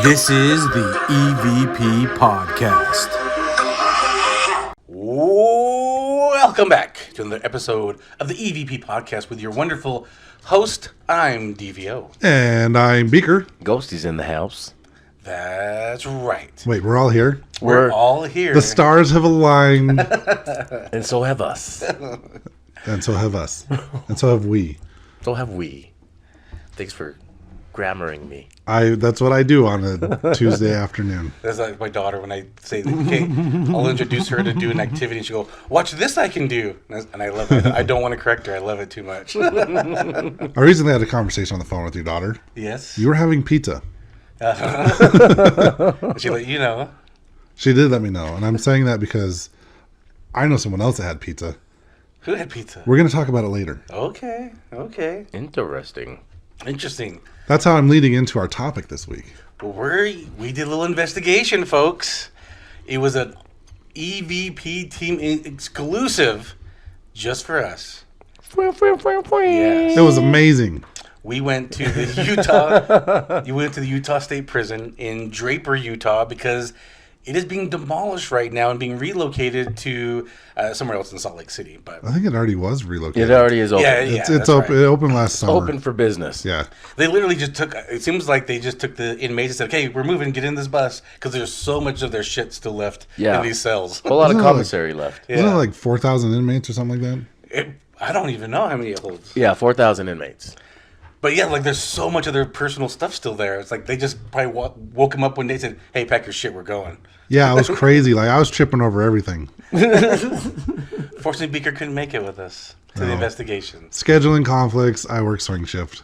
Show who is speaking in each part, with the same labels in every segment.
Speaker 1: This is the EVP Podcast. Welcome back to another episode of the EVP Podcast with your wonderful host. I'm DVO.
Speaker 2: And I'm Beaker.
Speaker 3: Ghosty's in the house.
Speaker 1: That's right.
Speaker 2: Wait, we're all here?
Speaker 1: We're all here.
Speaker 2: The stars have aligned.
Speaker 3: And so have us.
Speaker 2: And so have us. And so have we.
Speaker 3: So have we. Thanks for grammaring me.
Speaker 2: That's what I do on a Tuesday afternoon.
Speaker 1: That's like my daughter when I say, okay, I'll introduce her to do an activity and she'll go, watch this I can do. And I love it. I don't want to correct her. I love it too much.
Speaker 2: I recently had a conversation on the phone with your daughter.
Speaker 1: Yes.
Speaker 2: You were having pizza.
Speaker 1: She let you know.
Speaker 2: She did let me know. And I'm saying that because I know someone else that had pizza.
Speaker 1: Who had pizza?
Speaker 2: We're going to talk about it later.
Speaker 1: Okay.
Speaker 3: Interesting.
Speaker 2: That's how I'm leading into our topic this week.
Speaker 1: We did a little investigation, folks. It was an EVP Team exclusive just for us. Yes.
Speaker 2: It was amazing.
Speaker 1: We went to the Utah. You went to the Utah State Prison in Draper, Utah, because it is being demolished right now and being relocated to somewhere else in Salt Lake City. But
Speaker 2: I think it already was relocated.
Speaker 3: It already is open.
Speaker 1: Yeah,
Speaker 2: It's open. Right. It opened last summer.
Speaker 3: Open for business.
Speaker 2: Yeah.
Speaker 1: They literally just took. It seems like they just took the inmates and said, "Okay, we're moving. Get in this bus," because there's so much of their shit still left in these cells.
Speaker 3: A lot of
Speaker 2: Isn't it
Speaker 3: commissary left.
Speaker 2: Wasn't it like 4,000 inmates or something like that?
Speaker 1: I don't even know how many it holds.
Speaker 3: Yeah, 4,000 inmates.
Speaker 1: But yeah, like there's so much of their personal stuff still there. It's like they just probably woke them up one day and said, "Hey, pack your shit, we're going."
Speaker 2: Yeah, it was crazy. Like I was tripping over everything.
Speaker 1: Fortunately, Beaker couldn't make it with us to the investigation.
Speaker 2: Scheduling conflicts. I work swing shift.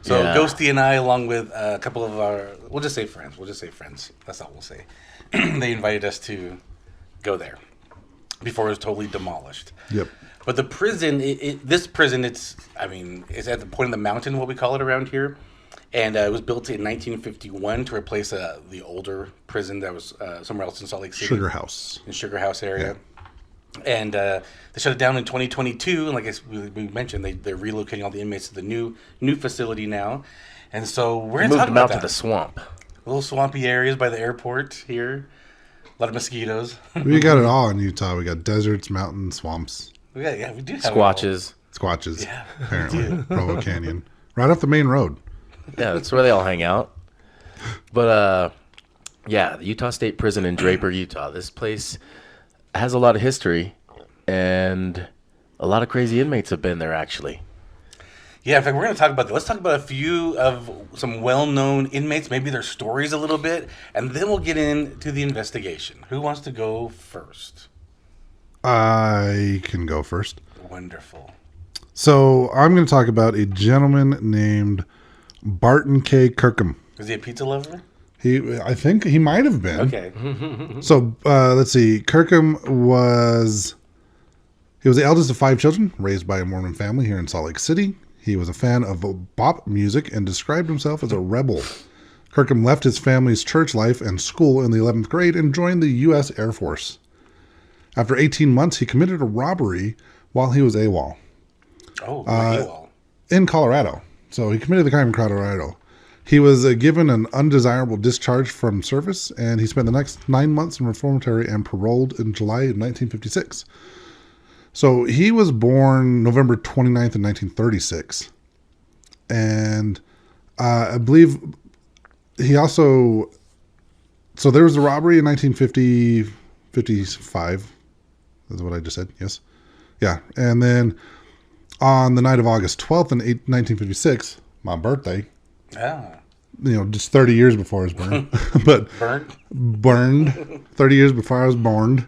Speaker 1: So
Speaker 3: Yeah.
Speaker 1: Ghosty and I, along with a couple of our, we'll just say friends. That's all we'll say. They invited us to go there before it was totally demolished.
Speaker 2: Yep.
Speaker 1: But the prison, this prison, it's at the point of the mountain, what we call it around here. And it was built in 1951 to replace the older prison that was somewhere else in Salt Lake City.
Speaker 2: Sugar House.
Speaker 1: In Sugar House area. Yeah. And they shut it down in 2022. And like we mentioned, they're relocating all the inmates to the new facility now. And so we're going to talk about
Speaker 3: them out to the swamp.
Speaker 1: Little swampy areas by the airport here. A lot of mosquitoes.
Speaker 2: We got it all in Utah. We got deserts, mountains, swamps.
Speaker 1: We do have
Speaker 3: Squatches.
Speaker 2: Squatches.
Speaker 1: Yeah,
Speaker 2: apparently. Provo Canyon. Right off the main road.
Speaker 3: Yeah, that's where they all hang out. But, the Utah State Prison in Draper, Utah. This place has a lot of history, and a lot of crazy inmates have been there, actually.
Speaker 1: Yeah, in fact, we're going to talk about that. Let's talk about a few of some well-known inmates, maybe their stories a little bit, and then we'll get into the investigation. Who wants to go first?
Speaker 2: I can go first.
Speaker 1: Wonderful.
Speaker 2: So I'm going to talk about a gentleman named Barton K. Kirkham.
Speaker 1: Is he a pizza lover?
Speaker 2: I think he might have been.
Speaker 1: Okay.
Speaker 2: So let's see. Kirkham was the eldest of 5 children, raised by a Mormon family here in Salt Lake City. He was a fan of bop music and described himself as a rebel. Kirkham left his family's church life and school in the 11th grade and joined the U.S. Air Force. After 18 months, he committed a robbery while he was AWOL.
Speaker 1: Oh, AWOL.
Speaker 2: In Colorado. So he committed the crime in Colorado. He was given an undesirable discharge from service, and he spent the next 9 months in reformatory and paroled in July of 1956. So he was born November 29th in 1936. And I believe he also... So there was a robbery in 1955. That's what I just said, yes. Yeah, and then on the night of August 12th in 1956, my birthday, just 30 years before I was born, but burned 30 years before I was born,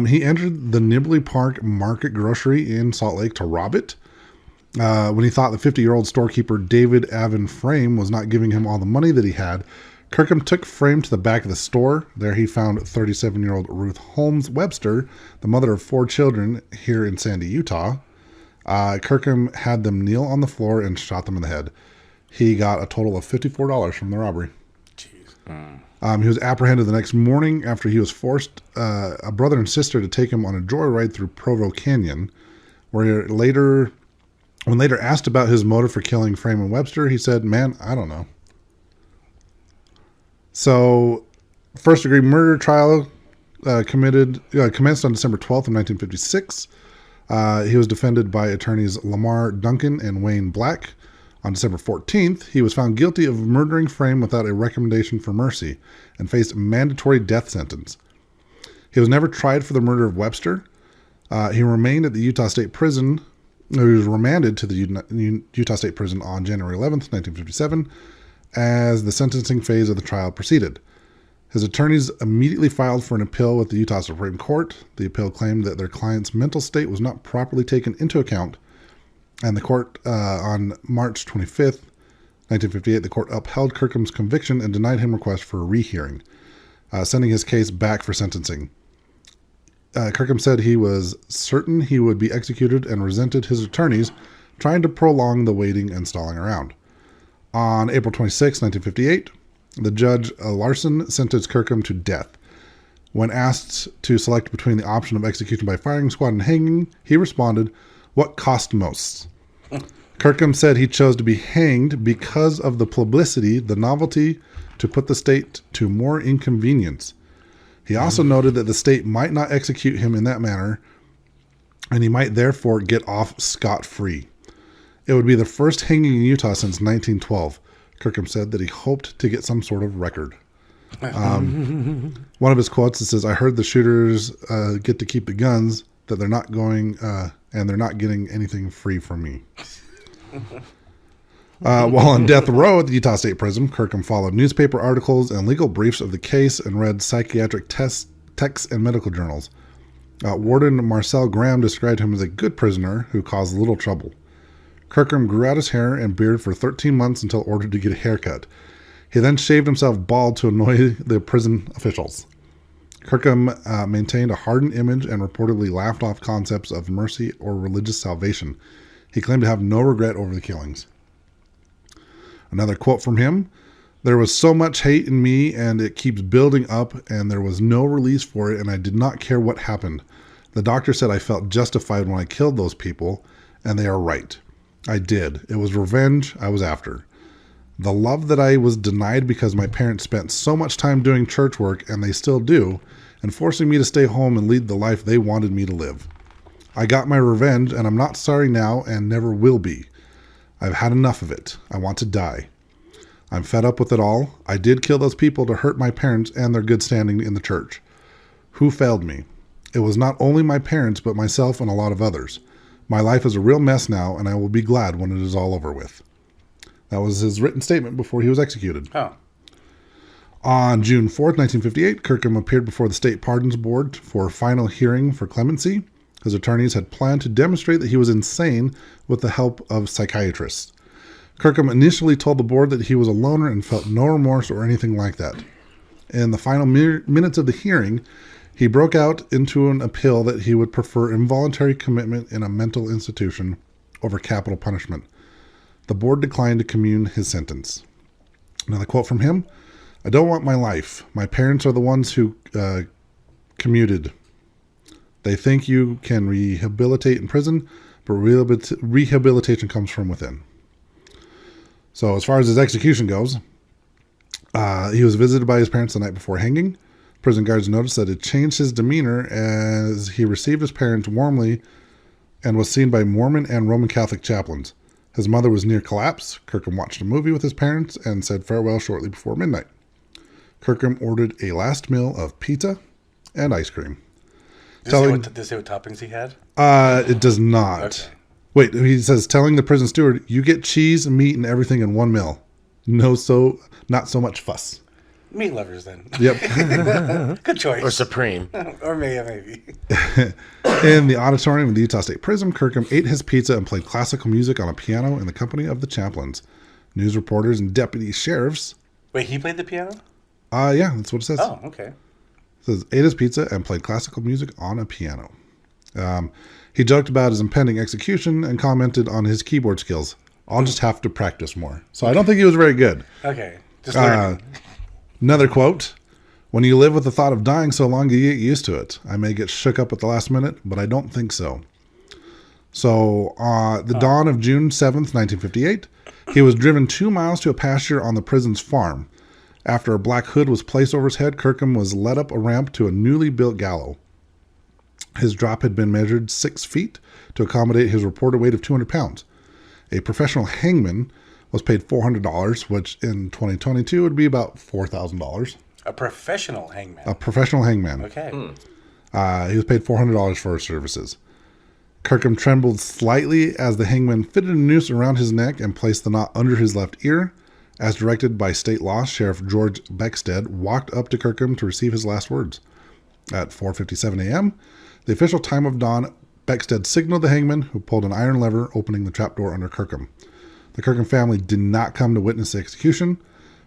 Speaker 2: he entered the Nibley Park Market Grocery in Salt Lake to rob it. When he thought the 50-year-old storekeeper David Avon Frame was not giving him all the money that he had, Kirkham took Frame to the back of the store. There he found 37-year-old Ruth Holmes Webster, the mother of 4 children here in Sandy, Utah. Kirkham had them kneel on the floor and shot them in the head. He got a total of $54 from the robbery.
Speaker 1: Jeez.
Speaker 2: He was apprehended the next morning after he was forced a brother and sister to take him on a joyride through Provo Canyon, where when later asked about his motive for killing Frame and Webster, he said, "Man, I don't know." So, first-degree murder trial commenced on December 12th of 1956. He was defended by attorneys Lamar Duncan and Wayne Black. On December 14th, he was found guilty of murdering Frame without a recommendation for mercy and faced a mandatory death sentence. He was never tried for the murder of Webster. He remained at the Utah State Prison. He was remanded to the Utah State Prison on January 11th, 1957, as the sentencing phase of the trial proceeded. His attorneys immediately filed for an appeal with the Utah Supreme Court. The appeal claimed that their client's mental state was not properly taken into account, and the court, on March 25th, 1958, the court upheld Kirkham's conviction and denied him request for a rehearing, sending his case back for sentencing. Kirkham said he was certain he would be executed and resented his attorneys trying to prolong the waiting and stalling around. On April 26, 1958, the judge Larson sentenced Kirkham to death. When asked to select between the option of execution by firing squad and hanging, he responded, "What cost most?" Kirkham said he chose to be hanged because of the publicity, the novelty, to put the state to more inconvenience. He also noted that the state might not execute him in that manner, and he might therefore get off scot-free. It would be the first hanging in Utah since 1912. Kirkham said that he hoped to get some sort of record. One of his quotes, it says, "I heard the shooters get to keep the guns, that they're not going, and they're not getting anything free from me." While on death row at the Utah State Prison, Kirkham followed newspaper articles and legal briefs of the case and read psychiatric texts and medical journals. Warden Marcel Graham described him as a good prisoner who caused little trouble. Kirkham grew out his hair and beard for 13 months until ordered to get a haircut. He then shaved himself bald to annoy the prison officials. Kirkham maintained a hardened image and reportedly laughed off concepts of mercy or religious salvation. He claimed to have no regret over the killings. Another quote from him: "There was so much hate in me, and it keeps building up, and there was no release for it, and I did not care what happened. The doctor said I felt justified when I killed those people, and they are right. I did. It was revenge I was after. The love that I was denied because my parents spent so much time doing church work, and they still do, and forcing me to stay home and lead the life they wanted me to live. I got my revenge, and I'm not sorry now and never will be. I've had enough of it. I want to die. I'm fed up with it all. I did kill those people to hurt my parents and their good standing in the church. Who failed me? It was not only my parents, but myself and a lot of others. My life is a real mess now, and I will be glad when it is all over with." That was his written statement before he was executed.
Speaker 1: Oh.
Speaker 2: On June 4th, 1958, Kirkham appeared before the State Pardons Board for a final hearing for clemency. His attorneys had planned to demonstrate that he was insane with the help of psychiatrists. Kirkham initially told the board that he was a loner and felt no remorse or anything like that. In the final minutes of the hearing, he broke out into an appeal that he would prefer involuntary commitment in a mental institution over capital punishment. The board declined to commune his sentence. Another quote from him: "I don't want my life. My parents are the ones who commuted. They think you can rehabilitate in prison, but rehabilitation comes from within." So as far as his execution goes, he was visited by his parents the night before hanging. Prison guards noticed that it changed his demeanor as he received his parents warmly and was seen by Mormon and Roman Catholic chaplains. His mother was near collapse. Kirkham watched a movie with his parents and said farewell shortly before midnight. Kirkham ordered a last meal of pizza and ice cream.
Speaker 1: Does it say what toppings he had?
Speaker 2: It does not.
Speaker 1: Okay.
Speaker 2: Wait, he says, telling the prison steward, "You get cheese, meat, and everything in one meal. Not so much fuss."
Speaker 1: Meat lovers, then.
Speaker 2: Yep.
Speaker 1: Good choice.
Speaker 3: Or Supreme.
Speaker 1: Or maybe.
Speaker 2: In the auditorium of the Utah State Prison, Kirkham ate his pizza and played classical music on a piano in the company of the chaplains. News reporters and deputy sheriffs.
Speaker 1: Wait, he played the piano?
Speaker 2: Yeah, that's what it says.
Speaker 1: Oh, okay.
Speaker 2: It says, ate his pizza and played classical music on a piano. He joked about his impending execution and commented on his keyboard skills. "I'll just have to practice more." So I don't think he was very good.
Speaker 1: Okay. Just learning.
Speaker 2: Another quote: "When you live with the thought of dying so long, you get used to it. I may get shook up at the last minute, but I don't think so." So, the dawn of June 7th, 1958, he was driven 2 miles to a pasture on the prison's farm. After a black hood was placed over his head, Kirkham was led up a ramp to a newly built gallows. His drop had been measured 6 feet to accommodate his reported weight of 200 pounds. A professional hangman was paid $400, which in 2022 would be about $4,000.
Speaker 1: A professional hangman.
Speaker 2: A professional hangman.
Speaker 1: Okay.
Speaker 2: He was paid $400 for his services. Kirkham trembled slightly as the hangman fitted a noose around his neck and placed the knot under his left ear. As directed by state law, Sheriff George Beckstead walked up to Kirkham to receive his last words. At 4:57 a.m., the official time of dawn, Beckstead signaled the hangman, who pulled an iron lever, opening the trapdoor under Kirkham. The Kirkham family did not come to witness the execution.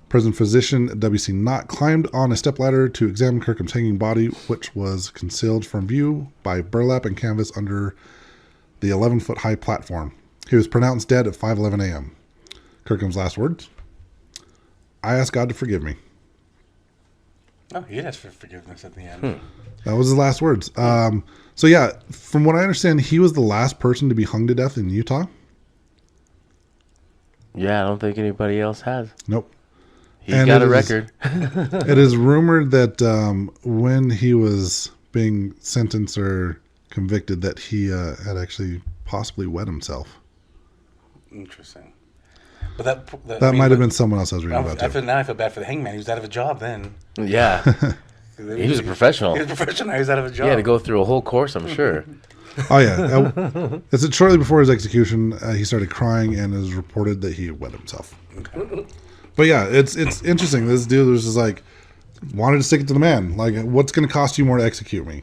Speaker 2: Prison physician W.C. Knott climbed on a stepladder to examine Kirkham's hanging body, which was concealed from view by burlap and canvas under the 11-foot high platform. He was pronounced dead at 5:11 a.m. Kirkham's last words: "I ask God to forgive me."
Speaker 1: Oh, he asked for forgiveness at the end.
Speaker 2: That was his last words. So yeah, from what I understand, he was the last person to be hung to death in Utah.
Speaker 3: Yeah, I don't think anybody else has.
Speaker 2: Nope.
Speaker 3: He's
Speaker 2: And
Speaker 3: got
Speaker 2: it
Speaker 3: a
Speaker 2: is-
Speaker 3: record.
Speaker 2: It is rumored that when he was being sentenced or convicted, that he had actually possibly wet himself.
Speaker 1: Interesting. But
Speaker 2: That might have been someone else I was reading about too.
Speaker 1: Now I feel bad for the hangman. He was out of a job then.
Speaker 3: Yeah. He was a professional.
Speaker 1: He was a professional. He was out of a job.
Speaker 3: He had to go through a whole course, I'm sure.
Speaker 2: Oh yeah, it's shortly before his execution. He started crying, and it was reported that he had wet himself.
Speaker 1: Okay.
Speaker 2: But yeah, it's interesting. This dude was just like wanted to stick it to the man. Like, what's going to cost you more to execute me?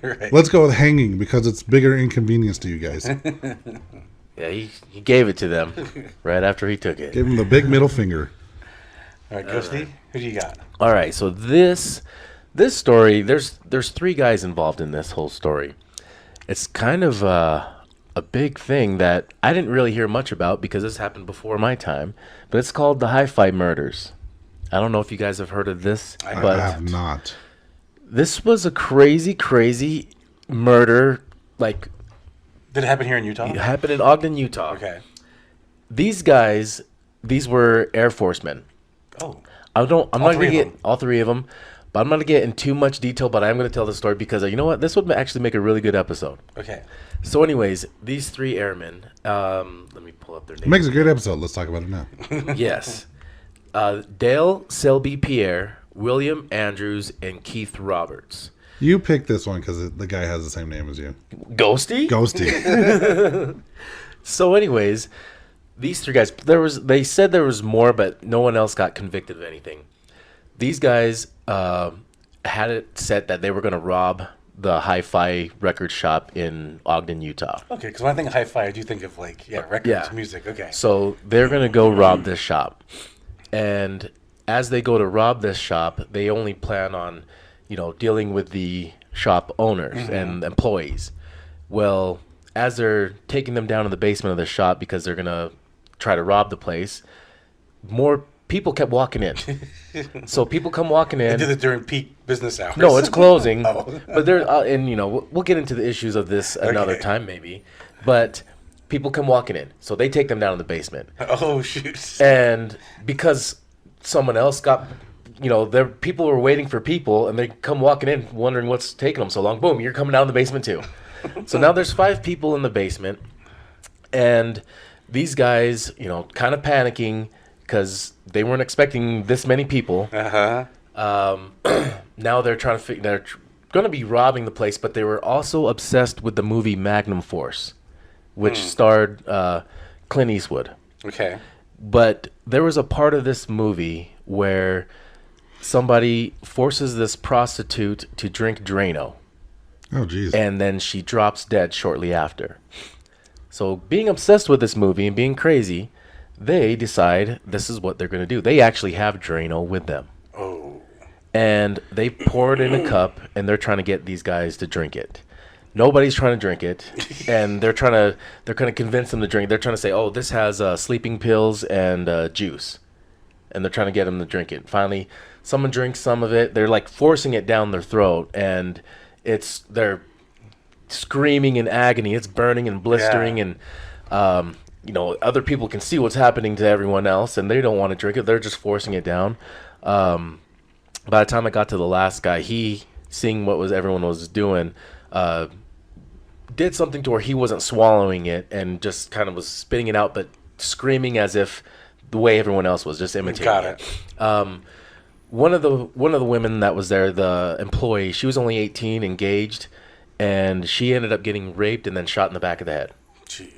Speaker 1: Right.
Speaker 2: Let's go with hanging because it's bigger inconvenience to you guys.
Speaker 3: Yeah, he gave it to them right after he took it.
Speaker 2: Gave him the big middle finger.
Speaker 1: All right, Ghosty, who do you got?
Speaker 3: All right, so this story, there's 3 guys involved in this whole story. It's kind of a big thing that I didn't really hear much about because this happened before my time, but it's called the Hi-Fi Murders. I don't know if you guys have heard of this,
Speaker 2: I
Speaker 3: but
Speaker 2: have not.
Speaker 3: this was a crazy murder. Like,
Speaker 1: Did it happen here in Utah?
Speaker 3: it happened in Ogden, Utah.
Speaker 1: Okay.
Speaker 3: These guys, these were Air Force men.
Speaker 1: Oh.
Speaker 3: I'm not
Speaker 1: All
Speaker 3: going
Speaker 1: three
Speaker 3: to
Speaker 1: of
Speaker 3: get
Speaker 1: them.
Speaker 3: all 3 of them, but I'm not going to get in too much detail, but I am going to tell the story because you know what? This would actually make a really good episode.
Speaker 1: Okay.
Speaker 3: So anyways, these 3 airmen, let me pull up their
Speaker 2: It
Speaker 3: names.
Speaker 2: makes a great episode. Let's talk about it now.
Speaker 3: Yes. Dale Selby Pierre, William Andrews, and Keith Roberts.
Speaker 2: You picked this one because the guy has the same name as you.
Speaker 3: Ghosty?
Speaker 2: Ghosty.
Speaker 3: So anyways, these 3 guys, they said there was more, but no one else got convicted of anything. These guys had it set that they were going to rob the Hi-Fi record shop in Ogden, Utah.
Speaker 1: Okay, because when I think of hi-fi, I do think of records,
Speaker 3: Yeah.
Speaker 1: music. Okay.
Speaker 3: So they're going to go rob this shop. And as they go to rob this shop, they only plan on, dealing with the shop owners and employees. Well, as they're taking them down to the basement of the shop because they're going to try to rob the place, more people kept walking in. So people come walking
Speaker 1: They
Speaker 3: in.
Speaker 1: did it during peak business hours.
Speaker 3: No, it's closing.
Speaker 1: Oh.
Speaker 3: But they're and we'll get into the issues of this another
Speaker 1: Okay.
Speaker 3: time maybe. But people come walking in, so they take them down to the basement,
Speaker 1: Oh, shoot.
Speaker 3: and because someone else got, their people were waiting for people, and they come walking in wondering what's taking them so long. Boom, you're coming down the basement too. So now there's 5 people in the basement, and these guys, kind of panicking because they weren't expecting this many people.
Speaker 1: Uh-huh.
Speaker 3: Now they're trying to figure. They're going to be robbing the place, but they were also obsessed with the movie Magnum Force, which starred Clint Eastwood.
Speaker 1: Okay.
Speaker 3: But there was a part of this movie where somebody forces this prostitute to drink Drano,
Speaker 2: Oh, geez.
Speaker 3: and then she drops dead shortly after. So being obsessed with this movie and being crazy, they decide this is what they're going to do. They actually have Drano with them.
Speaker 1: Oh.
Speaker 3: And they pour it in a cup, and they're trying to get these guys to drink it. Nobody's trying to drink it, and they're trying to convince them to drink. They're trying to say, "Oh, this has sleeping pills and juice," and they're trying to get them to drink it. Finally, someone drinks some of it. They're like forcing it down their throat, and they're screaming in agony. It's burning and blistering,
Speaker 1: Yeah.
Speaker 3: and other people can see what's happening to everyone else, and they don't want to drink it. They're just forcing it down. By the time I got to the last guy, he, seeing what everyone was doing, did something to where he wasn't swallowing it and just kind of was spitting it out, but screaming as if the way everyone else was, just imitating
Speaker 1: Got
Speaker 3: it. One of the women that was there, the employee, she was only 18, engaged, and she ended up getting raped and then shot in the back of the head.
Speaker 1: Jeez.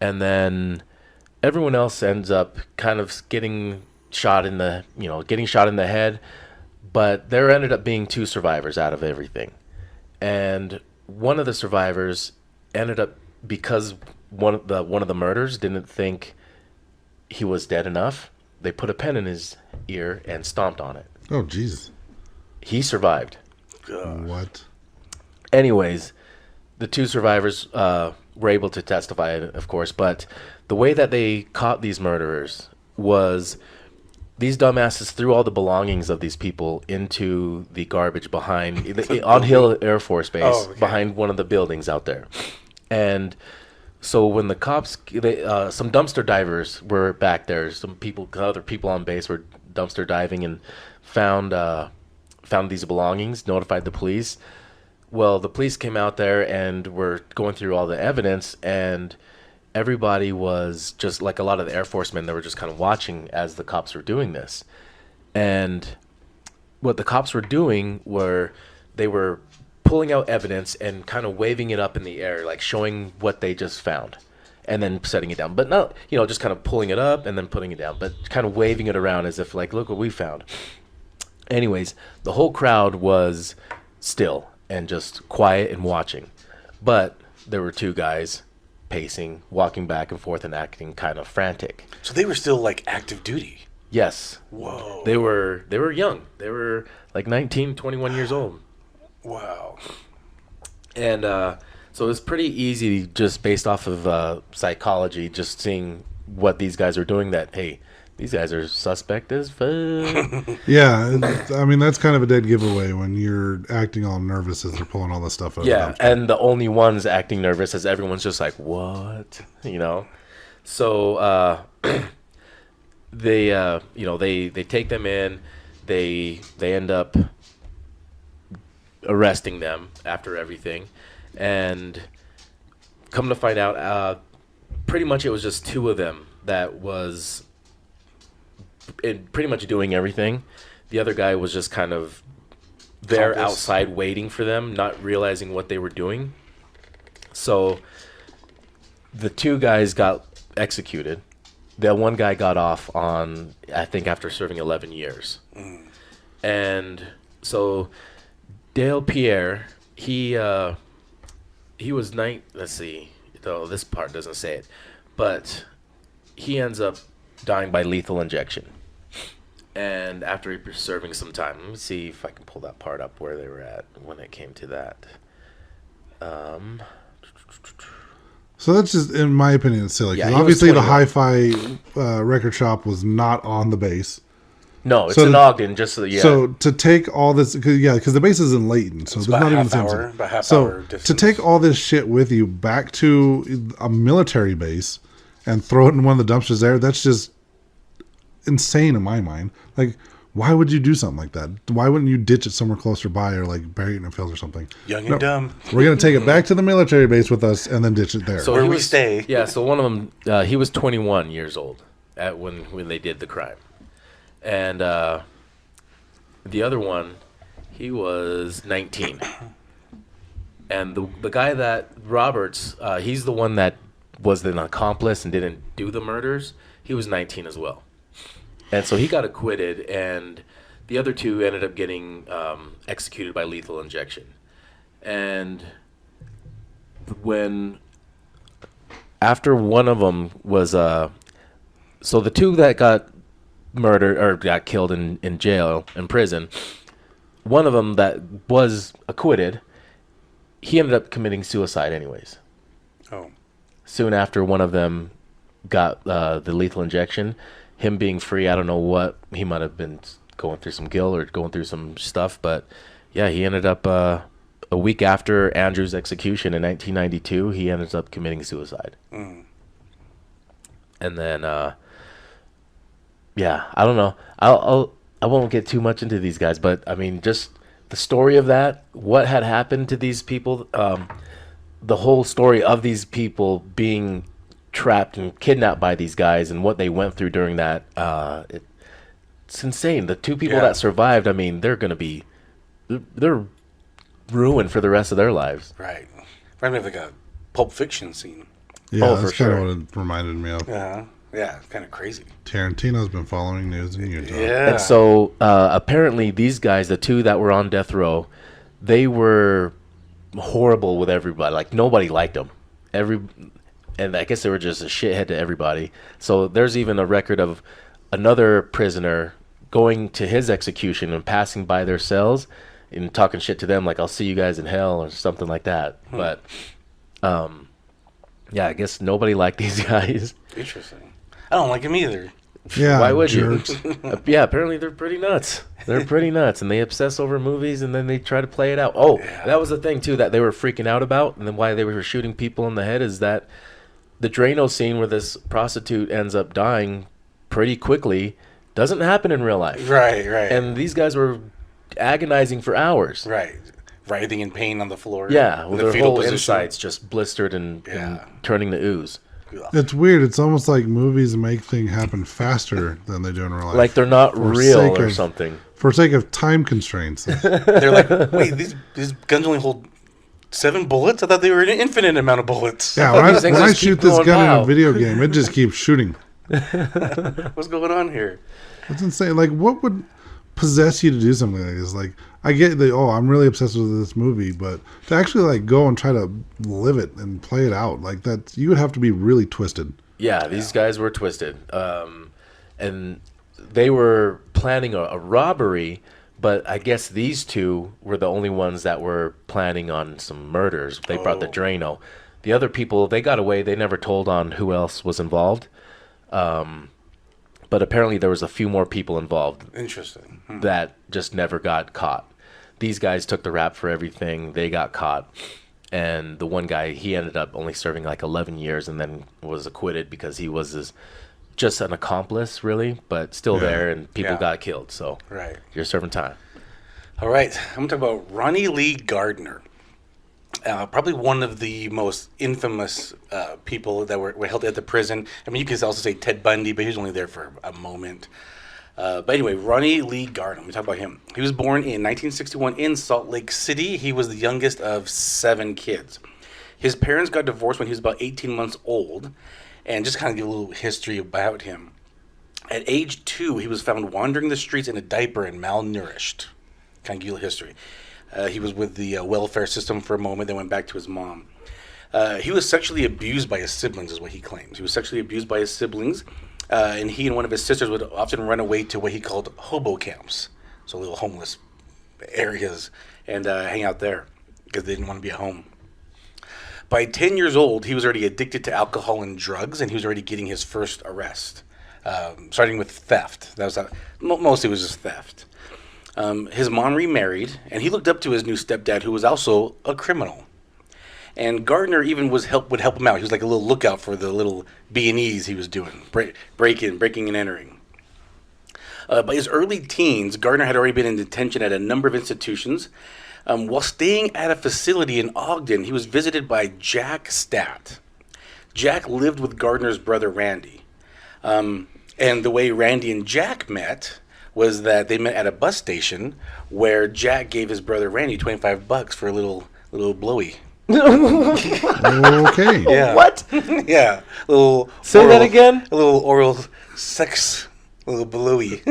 Speaker 3: And then everyone else ends up kind of getting shot in the head, but there ended up being 2 survivors out of everything. And one of the survivors ended up, because one of the murderers didn't think he was dead enough, they put a pen in his ear and stomped on it.
Speaker 2: Oh, Jesus.
Speaker 3: He survived.
Speaker 2: What?
Speaker 3: Anyways, the 2 survivors were able to testify, of course, but the way that they caught these murderers was these dumbasses threw all the belongings of these people into the garbage behind on Hill Air Force Base, behind one of the buildings out there. And so when the cops, some dumpster divers were back there, other people on base were dumpster diving and found these belongings, notified the police. Well, the police came out there and were going through all the evidence, and everybody was just like a lot of the Air Force men. They were just kind of watching as the cops were doing this. And what the cops were doing were they were pulling out evidence and kind of waving it up in the air, like showing what they just found, and then setting it down. But not, just kind of pulling it up and then putting it down, but kind of waving it around as if like, look what we found. Anyways, the whole crowd was still and just quiet and watching. But there were 2 guys pacing, walking back and forth and acting kind of frantic.
Speaker 1: So they were still like active duty.
Speaker 3: Yes.
Speaker 1: Whoa.
Speaker 3: They were young. They were like 19, 21 years old.
Speaker 1: Wow.
Speaker 3: And so it was pretty easy, just based off of psychology, just seeing what these guys are doing, that, hey, these guys are suspect as fuck.
Speaker 2: Yeah, I mean, that's kind of a dead giveaway when you're acting all nervous as they're pulling all this stuff out.
Speaker 3: Yeah, and the only ones acting nervous as everyone's just like, what? So they take them in. They end up arresting them after everything, and come to find out, pretty much it was just 2 of them that was pretty much doing everything. The other guy was just kind of there outside waiting for them, not realizing what they were doing. So the 2 guys got executed. The one guy got off on, I think, after serving 11 years. And so Dale Pierre, he was let's see, though this part doesn't say it, but he ends up dying by lethal injection. And after he was serving some time, let me see if I can pull that part up where they were at when it came to that.
Speaker 2: So that's just, in my opinion, it's silly.
Speaker 3: Yeah,
Speaker 2: 'Cause
Speaker 3: he was
Speaker 2: obviously, the
Speaker 3: 21.
Speaker 2: hi-fi record shop was not on the base.
Speaker 3: No, it's in Ogden. Just so, yeah.
Speaker 2: So to take all this, because the base is in Layton, so
Speaker 1: It's
Speaker 2: there's not even the same
Speaker 1: hour,
Speaker 2: thing.
Speaker 1: about half
Speaker 2: So
Speaker 1: hour distance.
Speaker 2: to take all this shit with you back to a military base and throw it in one of the dumpsters there, that's just insane in my mind. Like, why would you do something like that? Why wouldn't you ditch it somewhere closer by, or like bury it in a field or something?
Speaker 1: Young and dumb.
Speaker 2: We're gonna take it back to the military base with us and then ditch it there.
Speaker 3: So
Speaker 1: Where
Speaker 3: he
Speaker 1: we
Speaker 3: was-
Speaker 1: stay.
Speaker 3: Yeah, so one of them, he was 21 years old when they did the crime. And the other one, he was 19. And the guy that, Roberts, he's the one that was an accomplice and didn't do the murders. He was 19 as well. And so he got acquitted, and the other 2 ended up getting executed by lethal injection. And after one of them was, so the 2 that got murdered or got killed in prison, one of them that was acquitted, he ended up committing suicide anyways.
Speaker 1: Oh.
Speaker 3: Soon after one of them got the lethal injection, him being free, I don't know what, he might have been going through some guilt or going through some stuff, but yeah, he ended up a week after Andrew's execution in 1992, he ended up committing suicide. And then yeah, I don't know, I won't get too much into these guys, but I mean, just the story of that, what had happened to these people, the whole story of these people being trapped and kidnapped by these guys and what they went through during that, it's insane. The two people that survived, I mean, they're ruined for the rest of their lives.
Speaker 1: Right. Reminds me of like a Pulp Fiction scene.
Speaker 2: Yeah,
Speaker 3: for
Speaker 2: that's kind of what it reminded me of.
Speaker 1: Yeah, it's kind of crazy.
Speaker 2: Tarantino's been following news in Utah.
Speaker 1: Yeah.
Speaker 3: And so apparently these guys, the two that were on death row, they were horrible with everybody. Like nobody liked them. And I guess they were just a shithead to everybody. So there's even a record of another prisoner going to his execution and passing by their cells and talking shit to them, like "I'll see you guys in hell" or something like that. But yeah, I guess nobody liked these guys.
Speaker 1: Interesting. I don't like him either.
Speaker 2: Yeah,
Speaker 3: Why would
Speaker 2: jerks.
Speaker 3: you? Yeah, apparently they're pretty nuts. They're pretty nuts, and they obsess over movies, and then they try to play it out. Oh, that was the thing too that they were freaking out about, and then why they were shooting people in the head is that the Drano scene where this prostitute ends up dying pretty quickly doesn't happen in real life.
Speaker 1: Right.
Speaker 3: And these guys were agonizing for hours.
Speaker 1: Right. Writhing in pain on the floor.
Speaker 3: Yeah,
Speaker 1: in
Speaker 3: with
Speaker 1: the
Speaker 3: their
Speaker 1: fetal
Speaker 3: whole
Speaker 1: position.
Speaker 3: insides just blistered and turning to ooze.
Speaker 2: It's weird. It's almost like movies make things happen faster than they do in real life.
Speaker 3: Like they're not
Speaker 2: For
Speaker 3: real
Speaker 2: sake
Speaker 3: or
Speaker 2: of-
Speaker 3: something.
Speaker 2: For sake of time constraints.
Speaker 1: They're like, wait, these guns only hold 7 bullets? I thought they were an infinite amount of bullets.
Speaker 2: Yeah, when
Speaker 3: These things
Speaker 2: I
Speaker 3: just keep
Speaker 2: shoot this
Speaker 3: going
Speaker 2: gun in
Speaker 3: pow.
Speaker 2: a video game, it just keeps shooting.
Speaker 1: What's going on here?
Speaker 2: That's insane. Like, what would possess you to do something like this? Like, I get that, I'm really obsessed with this movie, but to actually, like, go and try to live it and play it out, like, that, you would have to be really twisted.
Speaker 3: Yeah, these guys were twisted. And they were planning a robbery, but I guess these two were the only ones that were planning on some murders. They brought the Drano. The other people, they got away. They never told on who else was involved. But apparently there was a few more people involved
Speaker 1: Interesting.
Speaker 3: that just never got caught. These guys took the rap for everything. They got caught. And the one guy, he ended up only serving like 11 years and then was acquitted because he was just an accomplice, really, but still there, and people got killed. So
Speaker 1: Right.
Speaker 3: you're serving time.
Speaker 1: All right. I'm going to talk about Ronnie Lee Gardner. Probably one of the most infamous people that were held at the prison. I mean, you could also say Ted Bundy, but he was only there for a moment. But anyway, Ronnie Lee Gardner, let me talk about him. He was born in 1961 in Salt Lake City. He was the youngest of 7 kids. His parents got divorced when he was about 18 months old. And just kind of give a little history about him. At age 2, he was found wandering the streets in a diaper and malnourished. Kind of give you a little history. He was with the welfare system for a moment, then went back to his mom. He was sexually abused by his siblings, is what he claims. He was sexually abused by his siblings, and he and one of his sisters would often run away to what he called hobo camps, so little homeless areas, and hang out there because they didn't want to be at home. By 10 years old, he was already addicted to alcohol and drugs, and he was already getting his first arrest, starting with theft. That was mostly it was just theft. His mom remarried, and he looked up to his new stepdad, who was also a criminal. And Gardner even would help him out. He was like a little lookout for the little B&Es he was doing, breaking and entering. By his early teens, Gardner had already been in detention at a number of institutions. While staying at a facility in Ogden, he was visited by Jack Stat. Jack lived with Gardner's brother, Randy. And the way Randy and Jack met was that they met at a bus station where Jack gave his brother Randy $25 for a little blowy.
Speaker 2: Okay.
Speaker 1: Yeah.
Speaker 3: What?
Speaker 1: Yeah.
Speaker 3: Say that again?
Speaker 1: A little oral sex, a little blowy.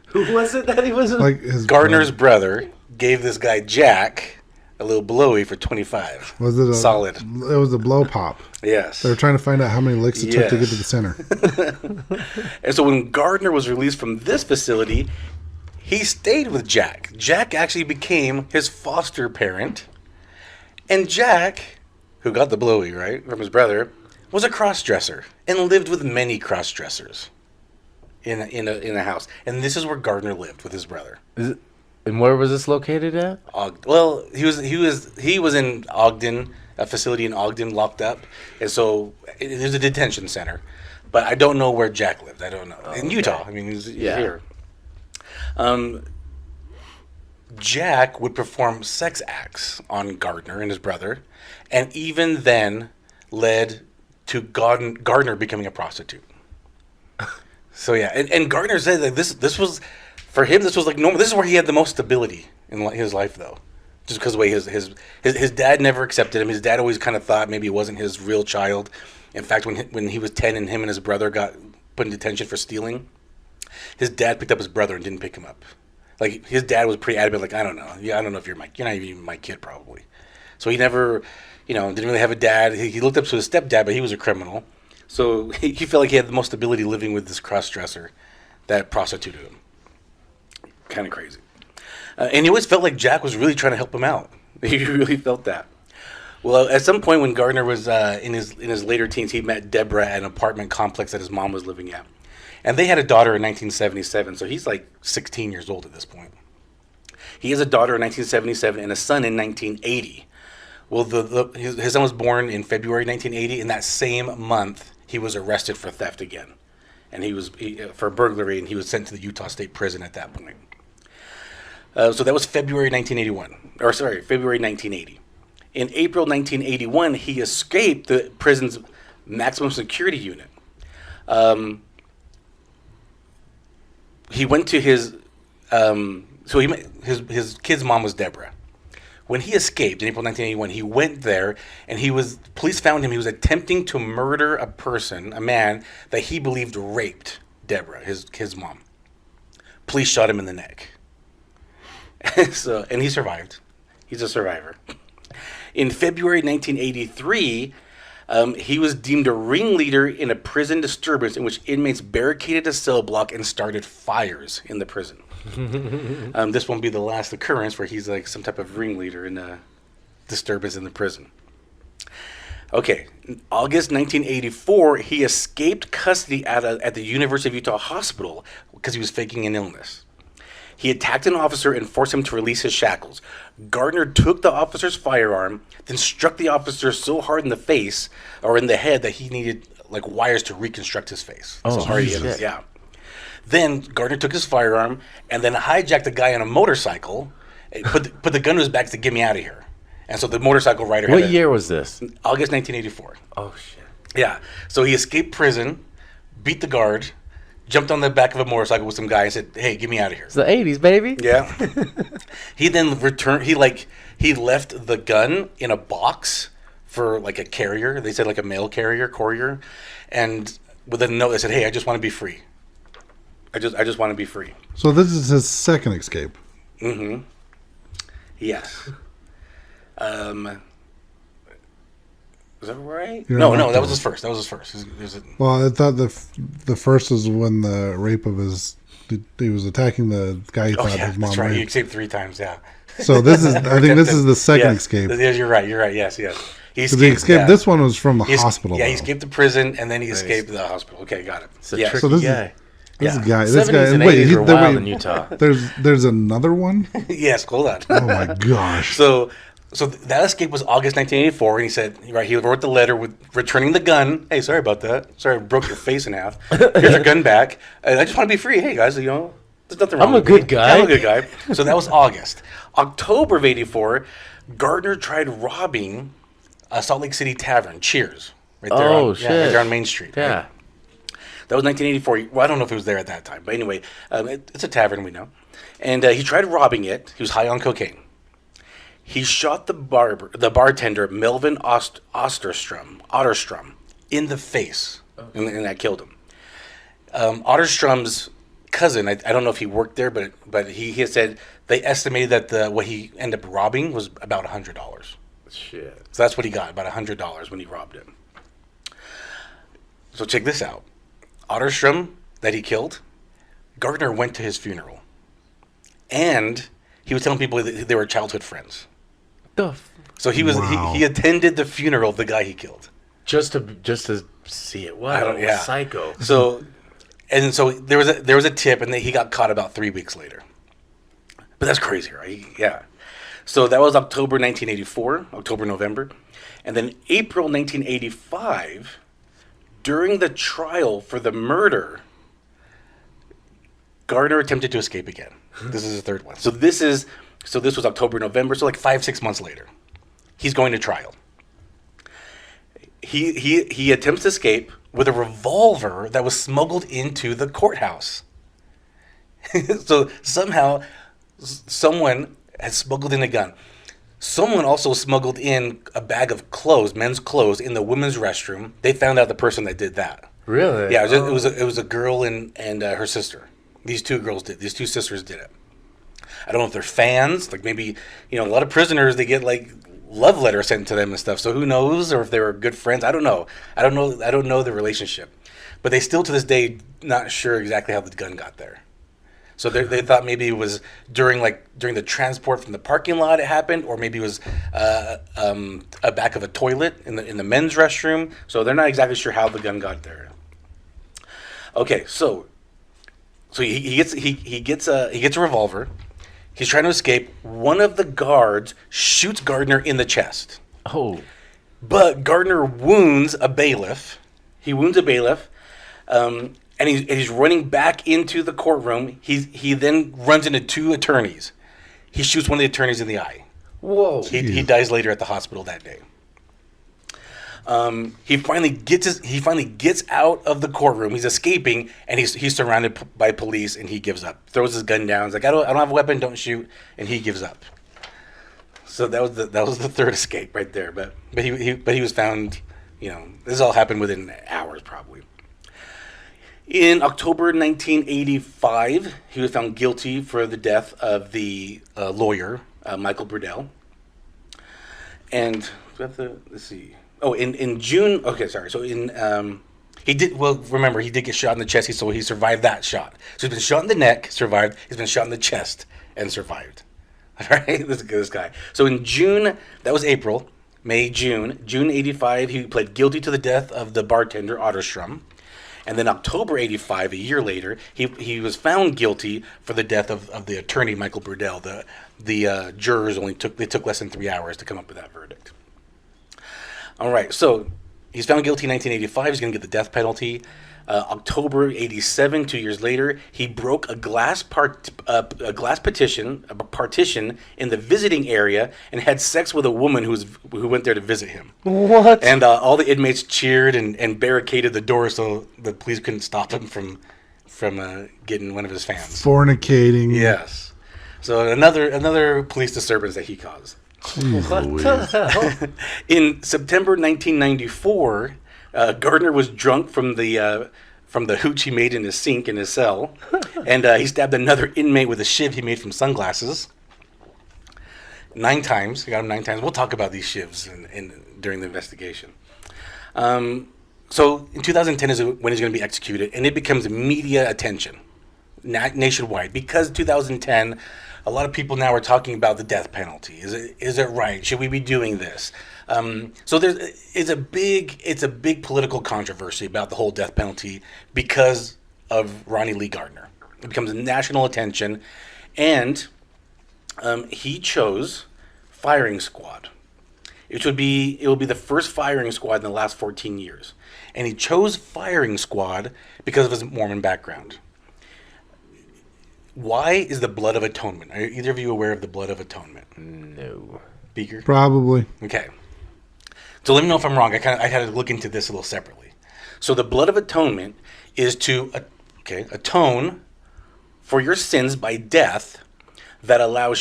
Speaker 3: Who was it that he was?
Speaker 2: Like his
Speaker 1: Gardner's brother gave this guy Jack a little blowy for $25.
Speaker 2: Was it
Speaker 1: solid?
Speaker 2: It was a blow pop.
Speaker 1: Yes.
Speaker 2: They were trying to find out how many licks it took to get
Speaker 1: Yes.
Speaker 2: to the center.
Speaker 1: And so when Gardner was released from this facility, he stayed with Jack. Jack actually became his foster parent. And Jack, who got the blowy, right, from his brother, was a cross-dresser and lived with many cross-dressers in a house. And this is where Gardner lived with his brother.
Speaker 3: And where was this located at?
Speaker 1: Well, he was in Ogden, a facility in Ogden, locked up, and so it was a detention center. But I don't know where Jack lived. I don't know in Utah. I mean, he's here. Jack would perform sex acts on Gardner and his brother, and even then led to Gardner becoming a prostitute. So yeah, and Gardner said that this was, for him, this was like normal. This is where he had the most stability in his life, though, just because the way his dad never accepted him. His dad always kind of thought maybe it wasn't his real child. In fact, when he was 10 and him and his brother got put in detention for stealing, his dad picked up his brother and didn't pick him up. Like, his dad was pretty adamant, like, I don't know. Yeah, I don't know if you're not even my kid, probably. So he never, didn't really have a dad. He looked up to his stepdad, but he was a criminal. So he felt like he had the most stability living with this cross-dresser that prostituted him. Kind of crazy. And he always felt like Jack was really trying to help him out. He really felt that. Well, at some point when Gardner was in his later teens, he met Deborah at an apartment complex that his mom was living at. And they had a daughter in 1977, so he's like 16 years old at this point. He has a daughter in 1977 and a son in 1980. Well, his son was born in February 1980. In that same month, he was arrested for theft again. And for burglary, and he was sent to the Utah State Prison at that point. So that was February 1980. In April 1981, he escaped the prison's maximum security unit. He went to his kid's mom was Deborah. When he escaped in April 1981, he went there, and police found him. He was attempting to murder a man that he believed raped Deborah, his mom. Police shot him in the neck. And he survived. He's a survivor. In February 1983, he was deemed a ringleader in a prison disturbance in which inmates barricaded a cell block and started fires in the prison. This won't be the last occurrence where he's like some type of ringleader in a disturbance in the prison. Okay, in August 1984, he escaped custody at the University of Utah Hospital because he was faking an illness. He attacked an officer and forced him to release his shackles. Gardner took the officer's firearm, then struck the officer so hard in the face or in the head that he needed like wires to reconstruct his face.
Speaker 3: Oh,
Speaker 1: so hard he is. Yeah. Then Gardner took his firearm and then hijacked a guy on a motorcycle, put the gun to his back to get me out of here. And so the motorcycle rider.
Speaker 3: What year was this?
Speaker 1: August 1984.
Speaker 3: Oh shit.
Speaker 1: Yeah. So he escaped prison, beat the guard, jumped on the back of a motorcycle with some guy and said, "Hey, get me out of here."
Speaker 3: It's the 80s, baby.
Speaker 1: Yeah. He then returned. He left the gun in a box for like a carrier. They said like a mail courier, and with a note that said, "Hey, I just want to be free. I just want to be free."
Speaker 2: So this is his second escape.
Speaker 1: Mm-hmm. Yes. Is that right? No, that was his first.
Speaker 2: Well, I thought the first was when the rape of he was attacking the guy he thought his mom
Speaker 1: that's right.
Speaker 2: raped.
Speaker 1: He escaped 3 times, yeah.
Speaker 2: So this is, I think this is the second escape.
Speaker 1: Yes, you're right, yes. He
Speaker 2: escaped. This one was from the hospital.
Speaker 1: Yeah, he escaped the prison, and then he escaped the hospital. Okay, got it.
Speaker 3: It's a tricky
Speaker 2: So this
Speaker 3: guy.
Speaker 2: This
Speaker 1: Yeah.
Speaker 2: guy.
Speaker 3: 70s and 80s were wild in Utah.
Speaker 2: There's another one.
Speaker 1: Yes, hold on.
Speaker 2: Oh my gosh.
Speaker 1: So that escape was August 1984, and he said, he wrote the letter with returning the gun. Hey, sorry about that. Sorry, I broke your face in half. Here's your gun back. I just want to be free. Hey, guys, there's nothing wrong with me.
Speaker 3: I'm a good guy.
Speaker 1: I'm a good guy. So that was August. October of 84, Gardner tried robbing a Salt Lake City tavern, Cheers. Right there right there on Main Street.
Speaker 3: Yeah.
Speaker 1: Right? That was 1984. Well, I don't know if it was there at that time. But anyway, it's a tavern, we know. And he tried robbing it. He was high on cocaine. He shot the bartender, Melvin Otterstrom, in the face, and that killed him. Otterstrom's cousin, I don't know if he worked there, but he had said they estimated that what he ended up robbing was about $100.
Speaker 3: Shit.
Speaker 1: So that's what he got, about $100 when he robbed him. So check this out. Otterstrom, that he killed, Gardner went to his funeral. And he was telling people that they were childhood friends. So he attended the funeral of the guy he killed.
Speaker 3: Just to see it. What a psycho.
Speaker 1: So there was a tip, and then he got caught about 3 weeks later. But that's crazy, right? Yeah. So that was October 1984, November. And then April 1985, during the trial for the murder, Gardner attempted to escape again. This is the third one. So this was October, November, so like 5-6 months later. He's going to trial. He attempts to escape with a revolver that was smuggled into the courthouse. So somehow someone had smuggled in a gun. Someone also smuggled in a bag of clothes, men's clothes, in the women's restroom. They found out the person that did that.
Speaker 3: Really?
Speaker 1: Yeah, it was a girl and her sister. These two girls did. These two sisters did it. I don't know if they're fans. Like maybe, a lot of prisoners, they get like love letters sent to them and stuff. So who knows? Or if they were good friends. I don't know. I don't know the relationship. But they still to this day not sure exactly how the gun got there. So they thought maybe it was during the transport from the parking lot it happened, or maybe it was a back of a toilet in the men's restroom. So they're not exactly sure how the gun got there. Okay, so he gets a revolver. He's trying to escape. One of the guards shoots Gardner in the chest.
Speaker 3: Oh.
Speaker 1: But Gardner wounds a bailiff. He wounds a bailiff. And he's running back into the courtroom. He then runs into two attorneys. He shoots one of the attorneys in the eye.
Speaker 3: Whoa.
Speaker 1: He dies later at the hospital that day. He finally gets out of the courtroom. He's escaping, and he's surrounded by police, and he gives up. Throws his gun down. He's like, I don't have a weapon. Don't shoot. And he gives up. So that was the third escape right there. But he was found. This all happened within hours probably. In October 1985, he was found guilty for the death of the lawyer, Michael Burdell. And let's see. Oh, in June. Okay, sorry. So he did. Well, remember he did get shot in the chest. So he survived that shot. So he's been shot in the neck, survived. He's been shot in the chest and survived. All right, this guy. So in June, that was April, May, June 85, he pled guilty to the death of the bartender Otterstrom. And then October 85, a year later, he was found guilty for the death of the attorney, Michael Burdell. The jurors took less than 3 hours to come up with that verdict. All right, so he's found guilty in 1985. He's going to get the death penalty. October 87, 2 years later, he broke a glass partition in the visiting area and had sex with a woman who went there to visit him.
Speaker 3: What?
Speaker 1: And all the inmates cheered and barricaded the door so the police couldn't stop him from getting one of his fans.
Speaker 2: Fornicating.
Speaker 1: Yes. So another police disturbance that he caused.
Speaker 3: What the hell?
Speaker 1: In September 1994, Gardner was drunk from the hooch he made in his sink in his cell, and he stabbed another inmate with a shiv he made from sunglasses. 9 times. He got him 9 times. We'll talk about these shivs during the investigation. So in 2010 is when he's going to be executed, and it becomes media attention nationwide because 2010. A lot of people now are talking about the death penalty. Is it right? Should we be doing this? So it's a big political controversy about the whole death penalty because of Ronnie Lee Gardner. It becomes national attention, and he chose firing squad. It will be the first firing squad in the last 14 years, and he chose firing squad because of his Mormon background. Why is the blood of atonement? Are either of you aware of the blood of atonement?
Speaker 3: No.
Speaker 1: Beaker?
Speaker 2: Probably.
Speaker 1: Okay. So let me know if I'm wrong. I had to look into this a little separately. So the blood of atonement is to atone for your sins by death that allows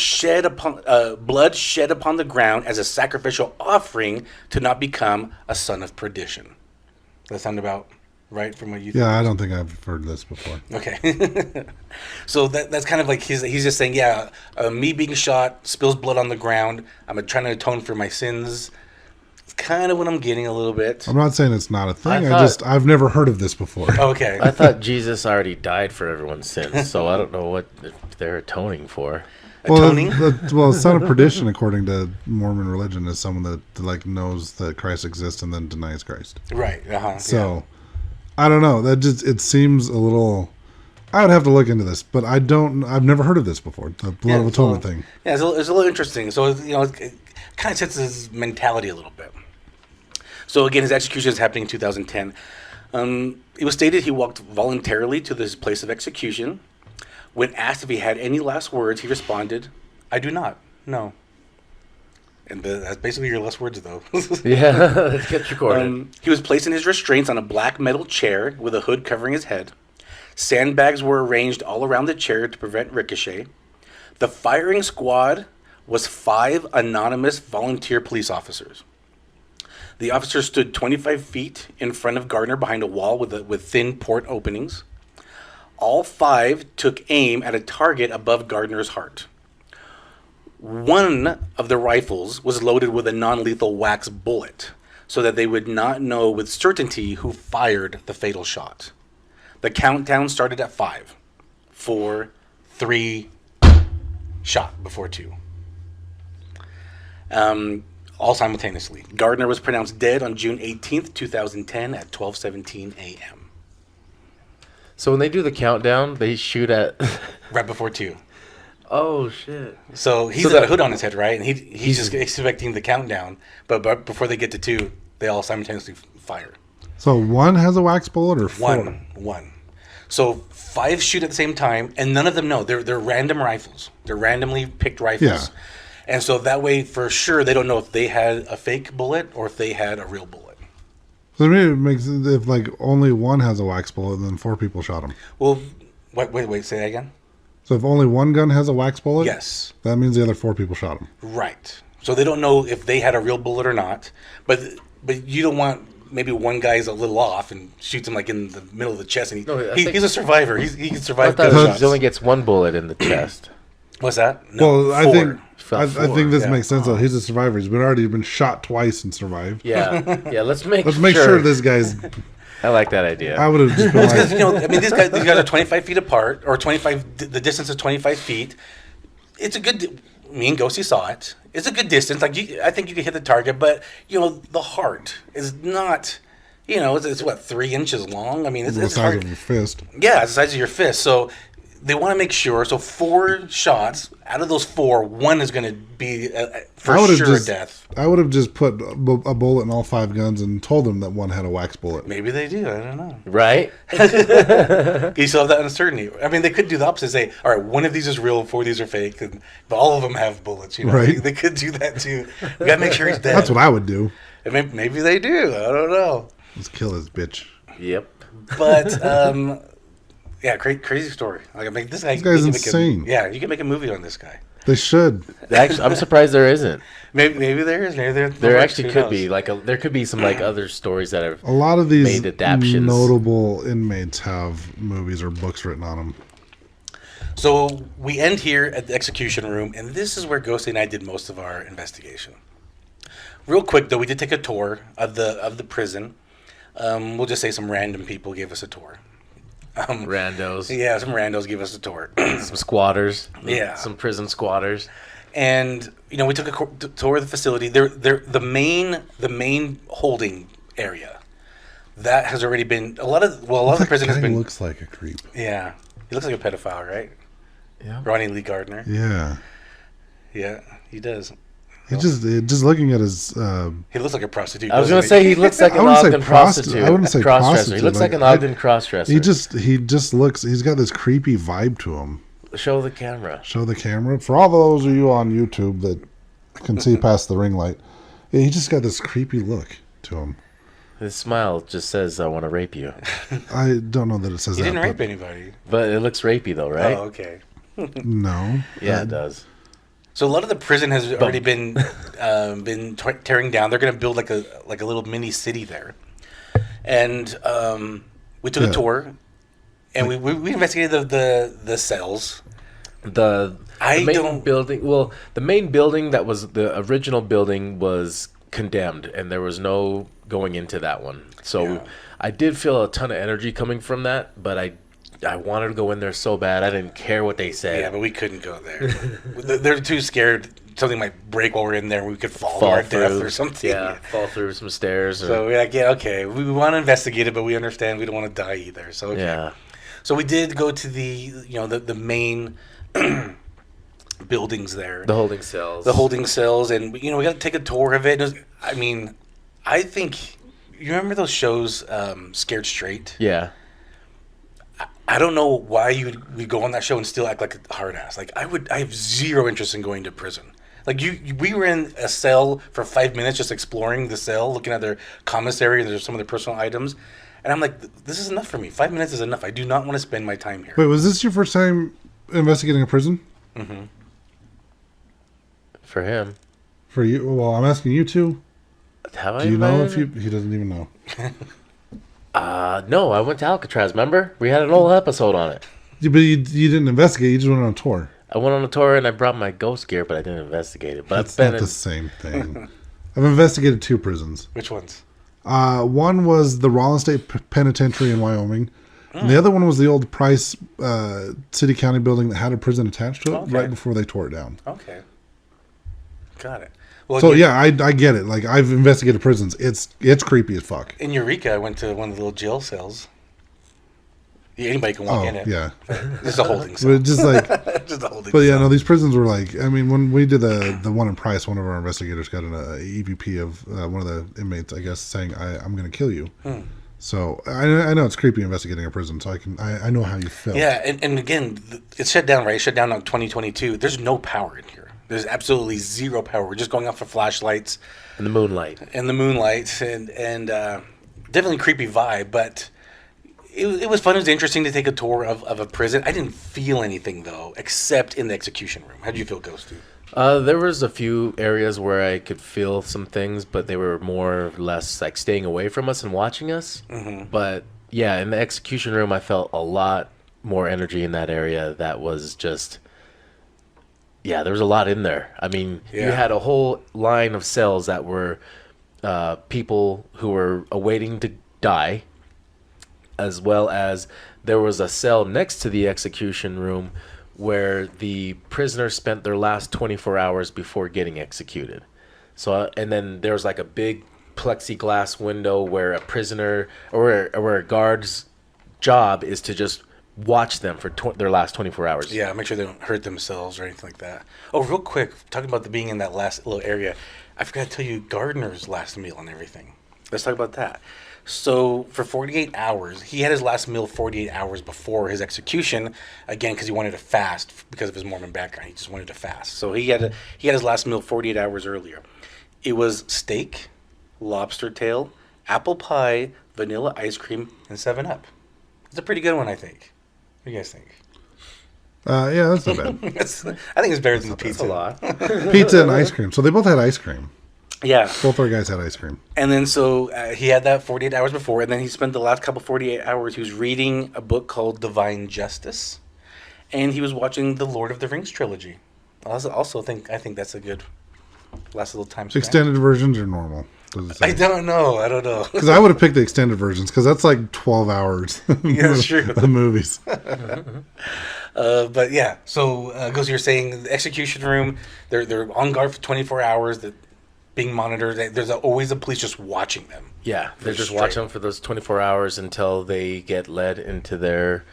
Speaker 1: blood shed upon the ground as a sacrificial offering to not become a son of perdition. Does that sound about right from what you think?
Speaker 2: Yeah, I don't think I've heard this before.
Speaker 1: Okay. So that's kind of like he's just saying, me being shot spills blood on the ground. I'm trying to atone for my sins. It's kind of what I'm getting a little bit.
Speaker 2: I'm not saying it's not a thing. I've never heard of this before.
Speaker 1: Okay.
Speaker 3: I thought Jesus already died for everyone's sins, so I don't know what they're atoning for.
Speaker 1: Atoning?
Speaker 2: Well, son of perdition, according to Mormon religion, is someone that knows that Christ exists and then denies Christ.
Speaker 1: Right.
Speaker 2: So, I don't know. It seems a little. I would have to look into this, but I've never heard of this before. The blood of atonement thing.
Speaker 1: Yeah, it's a little interesting. So it kind of sets his mentality a little bit. So again, his execution is happening in 2010. It was stated he walked voluntarily to this place of execution, When asked if he had any last words, he responded, "I do not. No." And that's basically your last words, though.
Speaker 3: Yeah, it gets recorded.
Speaker 1: He was placing his restraints on a black metal chair with a hood covering his head. Sandbags were arranged all around the chair to prevent ricochet. The firing squad was 5 anonymous volunteer police officers. The officers stood 25 feet in front of Gardner behind a wall with thin port openings. All 5 took aim at a target above Gardner's heart. One of the rifles was loaded with a non-lethal wax bullet so that they would not know with certainty who fired the fatal shot. The countdown started at 5, 4, 3, shot before 2. All simultaneously. Gardner was pronounced dead on June 18th, 2010 at 12:17 a.m.
Speaker 3: So when they do the countdown, they shoot at...
Speaker 1: Right before 2.
Speaker 3: Oh, shit.
Speaker 1: So he's got a hood on his head, right? And he's just expecting the countdown. But before they get to 2, they all simultaneously fire.
Speaker 2: So 1 has a wax bullet or 4?
Speaker 1: One. So 5 shoot at the same time, and none of them know. They're random rifles. They're randomly picked rifles.
Speaker 2: Yeah.
Speaker 1: And so that way, for sure, they don't know if they had a fake bullet or if they had a real bullet.
Speaker 2: So to me, it makes if like only 1 has a wax bullet, then 4 people shot him.
Speaker 1: Well, wait, say that again?
Speaker 2: So if only 1 gun has a wax bullet,
Speaker 1: Yes.
Speaker 2: that means the other 4 people shot him.
Speaker 1: Right. So they don't know if they had a real bullet or not. But you don't want maybe one guy's a little off and shoots him like in the middle of the chest, and he's a survivor. He can
Speaker 3: I
Speaker 1: survive.
Speaker 3: thought
Speaker 1: gunshots.
Speaker 3: he only gets 1 bullet in the chest.
Speaker 1: What's that? No,
Speaker 2: Well, I
Speaker 1: 4.
Speaker 2: think I
Speaker 3: 4,
Speaker 2: think this
Speaker 1: yeah.
Speaker 2: makes sense though. He's a survivor. He's already been shot twice and survived.
Speaker 3: Yeah. Let's make
Speaker 2: sure this guy's.
Speaker 3: I like that idea.
Speaker 2: I would have just been
Speaker 1: Because
Speaker 2: like,
Speaker 1: I mean, these guys are 25 feet apart, or 25. The distance is 25 feet. It's a good. Me and Ghosty saw it. It's a good distance. Like I think you can hit the target, but the heart is not. It's what 3 inches long. I mean, it's
Speaker 2: the size
Speaker 1: hard.
Speaker 2: of your fist.
Speaker 1: Yeah, it's the size of your fist. So they want to make sure. So 4 shots out of those 4, 1 is going to be for sure a death.
Speaker 2: I would have just put a bullet in all 5 guns and told them that 1 had a wax bullet.
Speaker 1: Maybe they do. I don't know.
Speaker 3: Right?
Speaker 1: You still have that uncertainty. I mean, they could do the opposite. Say, all right, 1 of these is real, 4 of these are fake, but all of them have bullets.
Speaker 2: Right.
Speaker 1: They could do that too. We got to make sure he's dead.
Speaker 2: That's what I would do.
Speaker 1: And maybe they do. I don't know.
Speaker 2: Let's kill this bitch.
Speaker 3: Yep.
Speaker 1: But yeah, crazy story. Like I mean, this
Speaker 2: This guy's
Speaker 1: you can
Speaker 2: insane.
Speaker 1: you can make a movie on this guy.
Speaker 2: They should.
Speaker 3: Actually, I'm surprised there isn't.
Speaker 1: Maybe there is. Maybe
Speaker 3: There actually could be there could be some other stories that have
Speaker 2: A lot of these
Speaker 3: made adaptions.
Speaker 2: notable inmates have movies or books written on them.
Speaker 1: So we end here at the execution room, and this is where Ghosty and I did most of our investigation. Real quick though, we did take a tour of the prison. We'll just say some random people gave us a tour.
Speaker 3: Randos.
Speaker 1: Yeah, some randos gave us a tour.
Speaker 3: Some squatters.
Speaker 1: Yeah.
Speaker 3: Some prison squatters.
Speaker 1: And we took a tour of the facility. They're the main holding area. That has already been a lot of the prison has been.
Speaker 2: Looks like a creep.
Speaker 1: Yeah, he looks like a pedophile, right?
Speaker 3: Yeah.
Speaker 1: Ronnie Lee Gardner.
Speaker 2: Yeah.
Speaker 1: Yeah, he does.
Speaker 2: He just looking at his.
Speaker 1: He looks like a prostitute.
Speaker 3: I was going to say he looks like an Ogden prostitute.
Speaker 2: I wouldn't say
Speaker 3: crossdresser.
Speaker 2: prostitute.
Speaker 3: He looks like an Ogden crossdresser.
Speaker 2: He just looks. He's got this creepy vibe to him.
Speaker 3: Show the camera.
Speaker 2: Show the camera for all those of you on YouTube that can see past the ring light. Yeah, he just got this creepy look to him.
Speaker 3: His smile just says, "I want to rape you."
Speaker 2: I don't know that it says
Speaker 1: he
Speaker 2: that.
Speaker 1: didn't rape anybody.
Speaker 3: But it looks rapey though, right?
Speaker 1: Oh, okay.
Speaker 2: No.
Speaker 3: Yeah, it does.
Speaker 1: So a lot of the prison has already been tearing down. They're going to build like a little mini city there, and we took a tour, and we investigated the cells.
Speaker 3: The main building. Well, the main building that was the original building was condemned, and there was no going into that one. So I did feel a ton of energy coming from that, but I wanted to go in there so bad. I didn't care what they said.
Speaker 1: Yeah, but we couldn't go there. They're too scared something might break while we're in there. We could fall to our death or something.
Speaker 3: Yeah, fall through some stairs.
Speaker 1: So we're like, yeah, okay. We want to investigate it, but we understand we don't want to die either. So okay.
Speaker 3: Yeah.
Speaker 1: So we did go to the main buildings there.
Speaker 3: The holding cells.
Speaker 1: The holding cells, and we got to take a tour of it. I think you remember those shows, Scared Straight.
Speaker 3: Yeah.
Speaker 1: I don't know why we go on that show and still act like a hard ass. Like I have zero interest in going to prison. Like we were in a cell for 5 minutes just exploring the cell, looking at their commissary, there's some of their personal items, and I'm like, this is enough for me. 5 minutes is enough. I do not want to spend my time here.
Speaker 2: Wait, was this your first time investigating a prison?
Speaker 1: Mm-hmm.
Speaker 3: For him.
Speaker 2: For you? Well, I'm asking you too.
Speaker 3: Have I?
Speaker 2: Do you know if he doesn't even know?
Speaker 3: No, I went to Alcatraz, remember? We had an whole episode on it.
Speaker 2: Yeah, but you didn't investigate. You just went on a tour.
Speaker 3: I went on a tour and I brought my ghost gear, but I didn't investigate it. But
Speaker 2: That's not the same thing. I've investigated 2 prisons.
Speaker 1: Which ones?
Speaker 2: One was the Rollins State Penitentiary in Wyoming. And the other one was the old Price City County building that had a prison attached to it right before they tore it down.
Speaker 1: Okay. Got it. Well,
Speaker 2: So yeah, I get it. Like I've investigated prisons. It's creepy as fuck.
Speaker 1: in Eureka, I went to one of the little jail cells. Yeah, anybody can walk in it.
Speaker 2: Yeah.
Speaker 1: It's a holding cell.
Speaker 2: But just like,
Speaker 1: Just a holding
Speaker 2: but yeah,
Speaker 1: cell.
Speaker 2: no, these prisons were like. I mean, when we did the one in Price, one of our investigators got an EVP of one of the inmates, I guess, saying, "I'm going to kill you." So I know it's creepy investigating a prison. So I know how you feel.
Speaker 1: Yeah, and again, it's shut down, right? It shut down in 2022. There's no power in here. There's absolutely zero power. We're just going off of flashlights
Speaker 3: in the moonlight.
Speaker 1: and definitely creepy vibe, but it was fun. It was interesting to take a tour of a prison. I didn't feel anything, though, except in the execution room. How did you feel, Ghosty?
Speaker 3: There was a few areas where I could feel some things, but they were more or less like staying away from us and watching us. Mm-hmm. But yeah, in the execution room, I felt a lot more energy in that area. That was just, yeah, there was a lot in there. I mean, you had a whole line of cells that were people who were awaiting to die, as well as there was a cell next to the execution room where the prisoners spent their last 24 hours before getting executed. So, and then there was like a big plexiglass window where a prisoner or where a guard's job is to just watch them for their last 24 hours.
Speaker 1: Yeah, make sure they don't hurt themselves or anything like that. Oh, real quick, talking about being in that last little area, I forgot to tell you Gardner's last meal and everything. Let's talk about that. So for 48 hours, he had his last meal 48 hours before his execution, again, because he wanted to fast because of his Mormon background. He just wanted to fast. So he had his last meal 48 hours earlier. It was steak, lobster tail, apple pie, vanilla ice cream, and 7-Up. It's a pretty good one, I think. What do you guys think?
Speaker 2: Yeah, that's not bad.
Speaker 1: I think it's better than the pizza.
Speaker 3: That's a lot.
Speaker 2: Pizza and ice cream. So they both had ice cream.
Speaker 1: Yeah.
Speaker 2: Both our guys had ice cream.
Speaker 1: And then so he had that 48 hours before, and then he spent the last couple 48 hours, he was reading a book called Divine Justice, and he was watching the Lord of the Rings trilogy. I think that's a good last little time spent.
Speaker 2: Extended versions or normal?
Speaker 1: I don't know.
Speaker 2: Because I would have picked the extended versions because that's like 12 hours.
Speaker 1: Yeah, that's true.
Speaker 2: The movies.
Speaker 1: But yeah, so goes you're saying the execution room, they're on guard for 24 hours. That being monitored. There's always a police just watching them.
Speaker 3: Yeah, they're just watching them for those 24 hours until they get led into their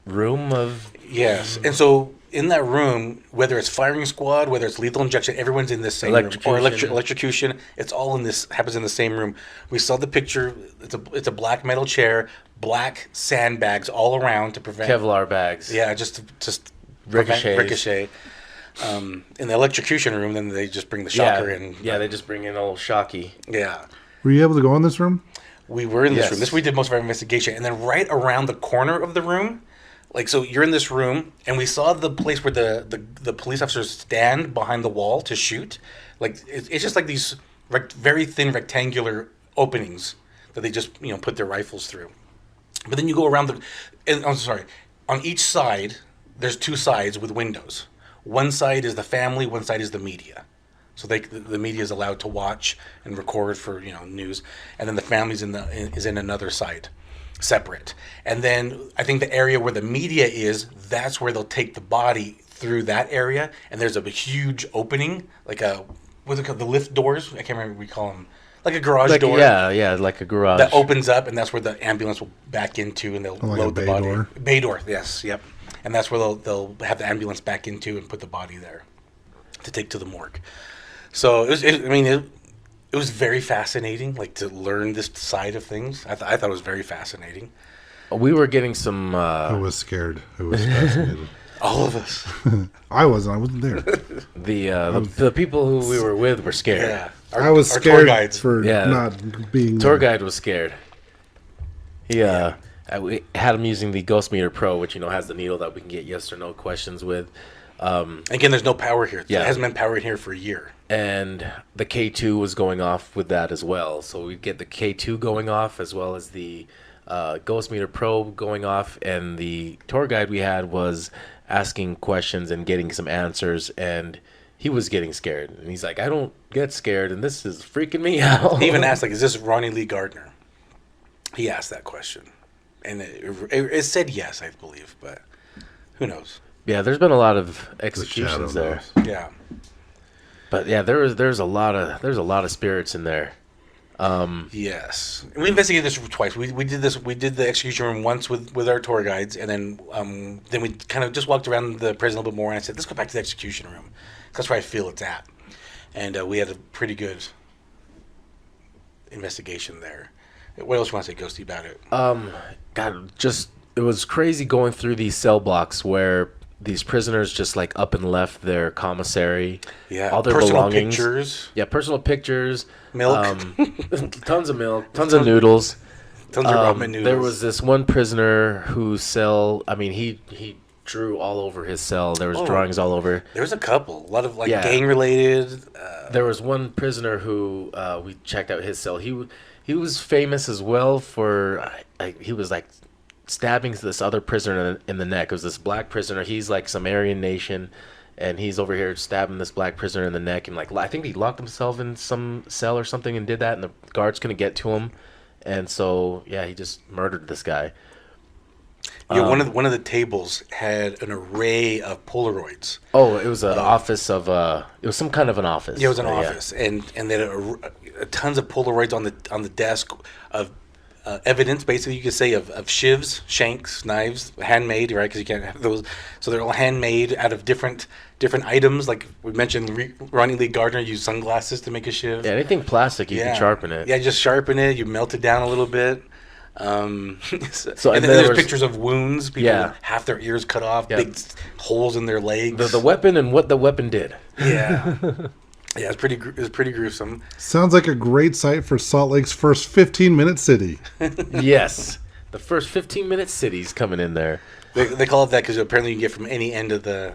Speaker 3: room of...
Speaker 1: Yes, and so in that room, whether it's firing squad, whether it's lethal injection, everyone's in this same room. Or electrocution, it's all happens in the same room. We saw the picture. It's a black metal chair, black sandbags all around to prevent...
Speaker 3: Kevlar bags.
Speaker 1: Yeah, just
Speaker 3: ricochet.
Speaker 1: In the electrocution room, then they just bring the shocker in.
Speaker 3: Yeah, they just bring in old Shocky.
Speaker 1: Yeah.
Speaker 2: Were you able to go in this room?
Speaker 1: We were in this room. This we did most of our investigation. And then right around the corner of the room, like, so you're in this room, and we saw the place where the police officers stand behind the wall to shoot. Like, it's just like these very thin rectangular openings that they just, put their rifles through. But then you go around on each side, there's 2 sides with windows. One side is the family, one side is the media. So the media is allowed to watch and record for news, and then the family's is in another side, separate. And then I think the area where the media is, that's where they'll take the body through that area, and there's a huge opening, like what's it called, the lift doors? I can't remember what we call them. Like a garage door.
Speaker 3: Yeah, like a garage.
Speaker 1: That opens up, and that's where the ambulance will back into, and they'll load the body.
Speaker 2: Door.
Speaker 1: Bay door, yes, yep. And that's where they'll have the ambulance back into and put the body there to take to the morgue. So it was very fascinating, like to learn this side of things. I thought it was very fascinating.
Speaker 3: We were getting some.
Speaker 2: Who was scared? Who was fascinated?
Speaker 1: All of us.
Speaker 2: I wasn't. I wasn't there.
Speaker 3: The people who we were with were scared.
Speaker 1: Yeah.
Speaker 2: I was
Speaker 1: our
Speaker 2: scared
Speaker 1: tour guides.
Speaker 2: for
Speaker 3: Yeah.
Speaker 2: not being
Speaker 3: Tour
Speaker 2: there.
Speaker 3: guide was scared. We had him using the Ghost Meter Pro, which has the needle that we can get yes or no questions with.
Speaker 1: Again, there's no power here.
Speaker 3: Yeah.
Speaker 1: It hasn't been powered here for a year.
Speaker 3: And the K2 was going off with that as well. So we'd get the K2 going off as well as the Ghost Meter Pro going off. And the tour guide we had was asking questions and getting some answers. And he was getting scared. And he's like, I don't get scared. And this is freaking me out.
Speaker 1: He even asked, like, is this Ronnie Lee Gardner? He asked that question. And it said yes, I believe. But who knows?
Speaker 3: Yeah, there's been a lot of
Speaker 2: The
Speaker 3: executions
Speaker 2: shadow
Speaker 3: there.
Speaker 2: knows.
Speaker 1: Yeah.
Speaker 3: But yeah, there's a lot of spirits in there.
Speaker 1: Yes, and we investigated this twice. We did the execution room once with our tour guides, and then we kind of just walked around the prison a little bit more. And I said, let's go back to the execution room. That's where I feel it's at. And we had a pretty good investigation there. What else you want to say, Ghosty, about it?
Speaker 3: God, it was crazy going through these cell blocks where these prisoners just like up and left their commissary.
Speaker 1: Yeah,
Speaker 3: all their
Speaker 1: personal
Speaker 3: belongings.
Speaker 1: pictures.
Speaker 3: Yeah, personal pictures.
Speaker 1: Milk.
Speaker 3: Tons of milk. Tons of noodles.
Speaker 1: Tons of ramen noodles.
Speaker 3: There was this one prisoner whose cell. I mean, he drew all over his cell. There was drawings all over.
Speaker 1: There was a couple. A lot of
Speaker 3: Yeah.
Speaker 1: gang related.
Speaker 3: There was one prisoner who we checked out his cell. He was famous as well for he was like stabbing this other prisoner in the neck. It was this black prisoner. He's like some Aryan nation, and he's over here stabbing this black prisoner in the neck. And like I think he locked himself in some cell or something and did that, and the guards couldn't get to him. And so yeah, he just murdered this guy.
Speaker 1: Yeah, one of the tables had an array of Polaroids.
Speaker 3: Oh, it was an office of it was some kind of an office.
Speaker 1: Yeah, it was an office, and they had tons of Polaroids on the desk of evidence, basically you could say of shivs, shanks, knives, handmade, right? Because you can't have those, so they're all handmade out of different items. Like we mentioned, Ronnie Lee Gardner used sunglasses to make a shiv.
Speaker 3: Yeah, anything plastic you can sharpen it.
Speaker 1: Yeah, just sharpen it. You melt it down a little bit.
Speaker 3: So
Speaker 1: and
Speaker 3: and
Speaker 1: then there's pictures of wounds. People with half their ears cut off, big holes in their legs.
Speaker 3: The weapon and what the weapon did.
Speaker 1: Yeah, yeah, it's pretty gruesome.
Speaker 2: Sounds like a great site for Salt Lake's first 15-minute city.
Speaker 3: Yes, the first 15-minute city's coming in there.
Speaker 1: They call it that because apparently you can get from any end of the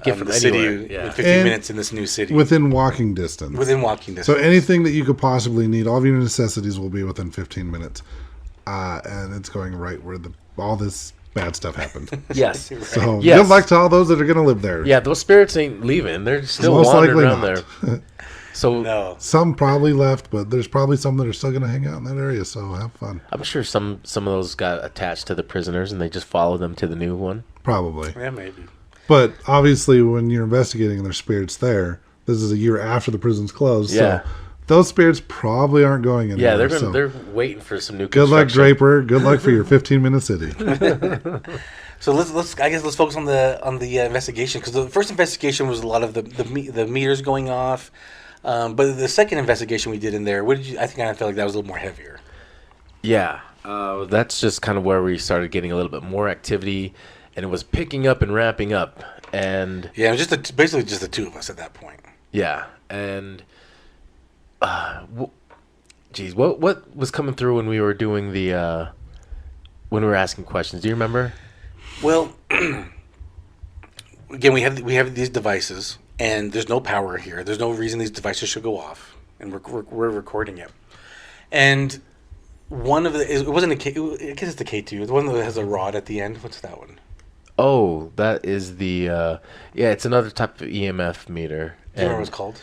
Speaker 3: from
Speaker 1: the city
Speaker 3: anywhere,
Speaker 1: in 15
Speaker 2: And
Speaker 1: minutes in this new city.
Speaker 2: Within walking distance.
Speaker 1: Within walking distance.
Speaker 2: So anything that you could possibly need, all of your necessities will be within 15 minutes. And it's going right where all this bad stuff happened.
Speaker 3: Yes.
Speaker 2: So
Speaker 3: Yes.
Speaker 2: good luck to all those that are going to live there.
Speaker 3: Yeah, those spirits ain't leaving. They're still
Speaker 2: Most
Speaker 3: wandering
Speaker 2: likely
Speaker 3: around
Speaker 2: not.
Speaker 3: there. So
Speaker 1: No.
Speaker 2: Some probably left, but there's probably some that are still going to hang out in that area. So have fun.
Speaker 3: I'm sure some of those got attached to the prisoners and they just followed them to the new one.
Speaker 2: Probably.
Speaker 1: Yeah, maybe.
Speaker 2: But obviously, when you're investigating and there's spirits there, this is a year after the prison's closed.
Speaker 3: Yeah.
Speaker 2: So those spirits probably aren't going anywhere.
Speaker 3: Yeah,
Speaker 2: so
Speaker 3: they're waiting for some new
Speaker 2: good luck,
Speaker 3: construction.
Speaker 2: Draper. Good luck for your 15-minute city.
Speaker 1: So let's focus on the investigation, because the first investigation was a lot of the meters going off, but the second investigation we did in there, I think I felt like that was a little more heavier.
Speaker 3: Yeah, that's just kind of where we started getting a little bit more activity, and it was picking up and ramping up, and
Speaker 1: Yeah, it was basically just the two of us at that point.
Speaker 3: yeah, and geez, what was coming through when we were doing the when we were asking questions? Do you remember?
Speaker 1: Well, again, we have these devices, and there's no power here. There's no reason these devices should go off, and we're recording it. And one of it wasn't I guess it's the K2. The one that has a rod at the end. What's that one?
Speaker 3: Oh, that is the it's another type of EMF meter.
Speaker 1: Do you remember what it's called?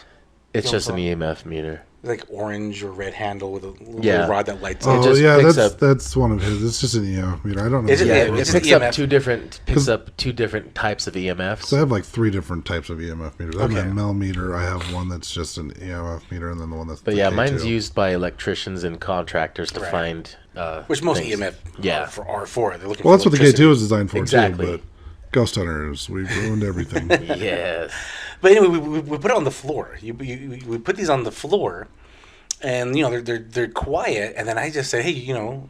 Speaker 3: It's
Speaker 1: You know
Speaker 3: just an
Speaker 1: what
Speaker 3: EMF meter.
Speaker 1: It's like orange or red handle with a little
Speaker 3: Yeah.
Speaker 1: rod that lights
Speaker 3: It
Speaker 1: up.
Speaker 2: Oh,
Speaker 3: just
Speaker 2: yeah,
Speaker 3: picks
Speaker 2: that's
Speaker 3: up-
Speaker 2: that's one of his. It's just an EMF meter. I don't know.
Speaker 1: Is it?
Speaker 3: Yeah,
Speaker 1: Yeah,
Speaker 3: it
Speaker 1: it's
Speaker 3: picks
Speaker 1: an
Speaker 3: up
Speaker 1: EMF.
Speaker 3: picks up two different types of EMFs.
Speaker 2: So I have like 3 different types of EMF meters. I have
Speaker 1: Okay.
Speaker 2: a Mel meter. I have one that's just an EMF meter, and then the one that's.
Speaker 3: But
Speaker 2: the
Speaker 3: yeah,
Speaker 2: K2.
Speaker 3: mine's used by electricians and contractors to
Speaker 1: Right.
Speaker 3: find
Speaker 1: Which most
Speaker 3: things.
Speaker 1: EMF
Speaker 3: Yeah.
Speaker 1: are for. They're looking
Speaker 2: Well,
Speaker 1: for
Speaker 2: that's what the
Speaker 1: electricity.
Speaker 2: K2 is designed for
Speaker 3: Exactly.
Speaker 2: too. But ghost hunters, we've ruined everything.
Speaker 3: Yes.
Speaker 1: But anyway, we put it on the floor. We put these on the floor, And they're quiet, and then I just say, hey,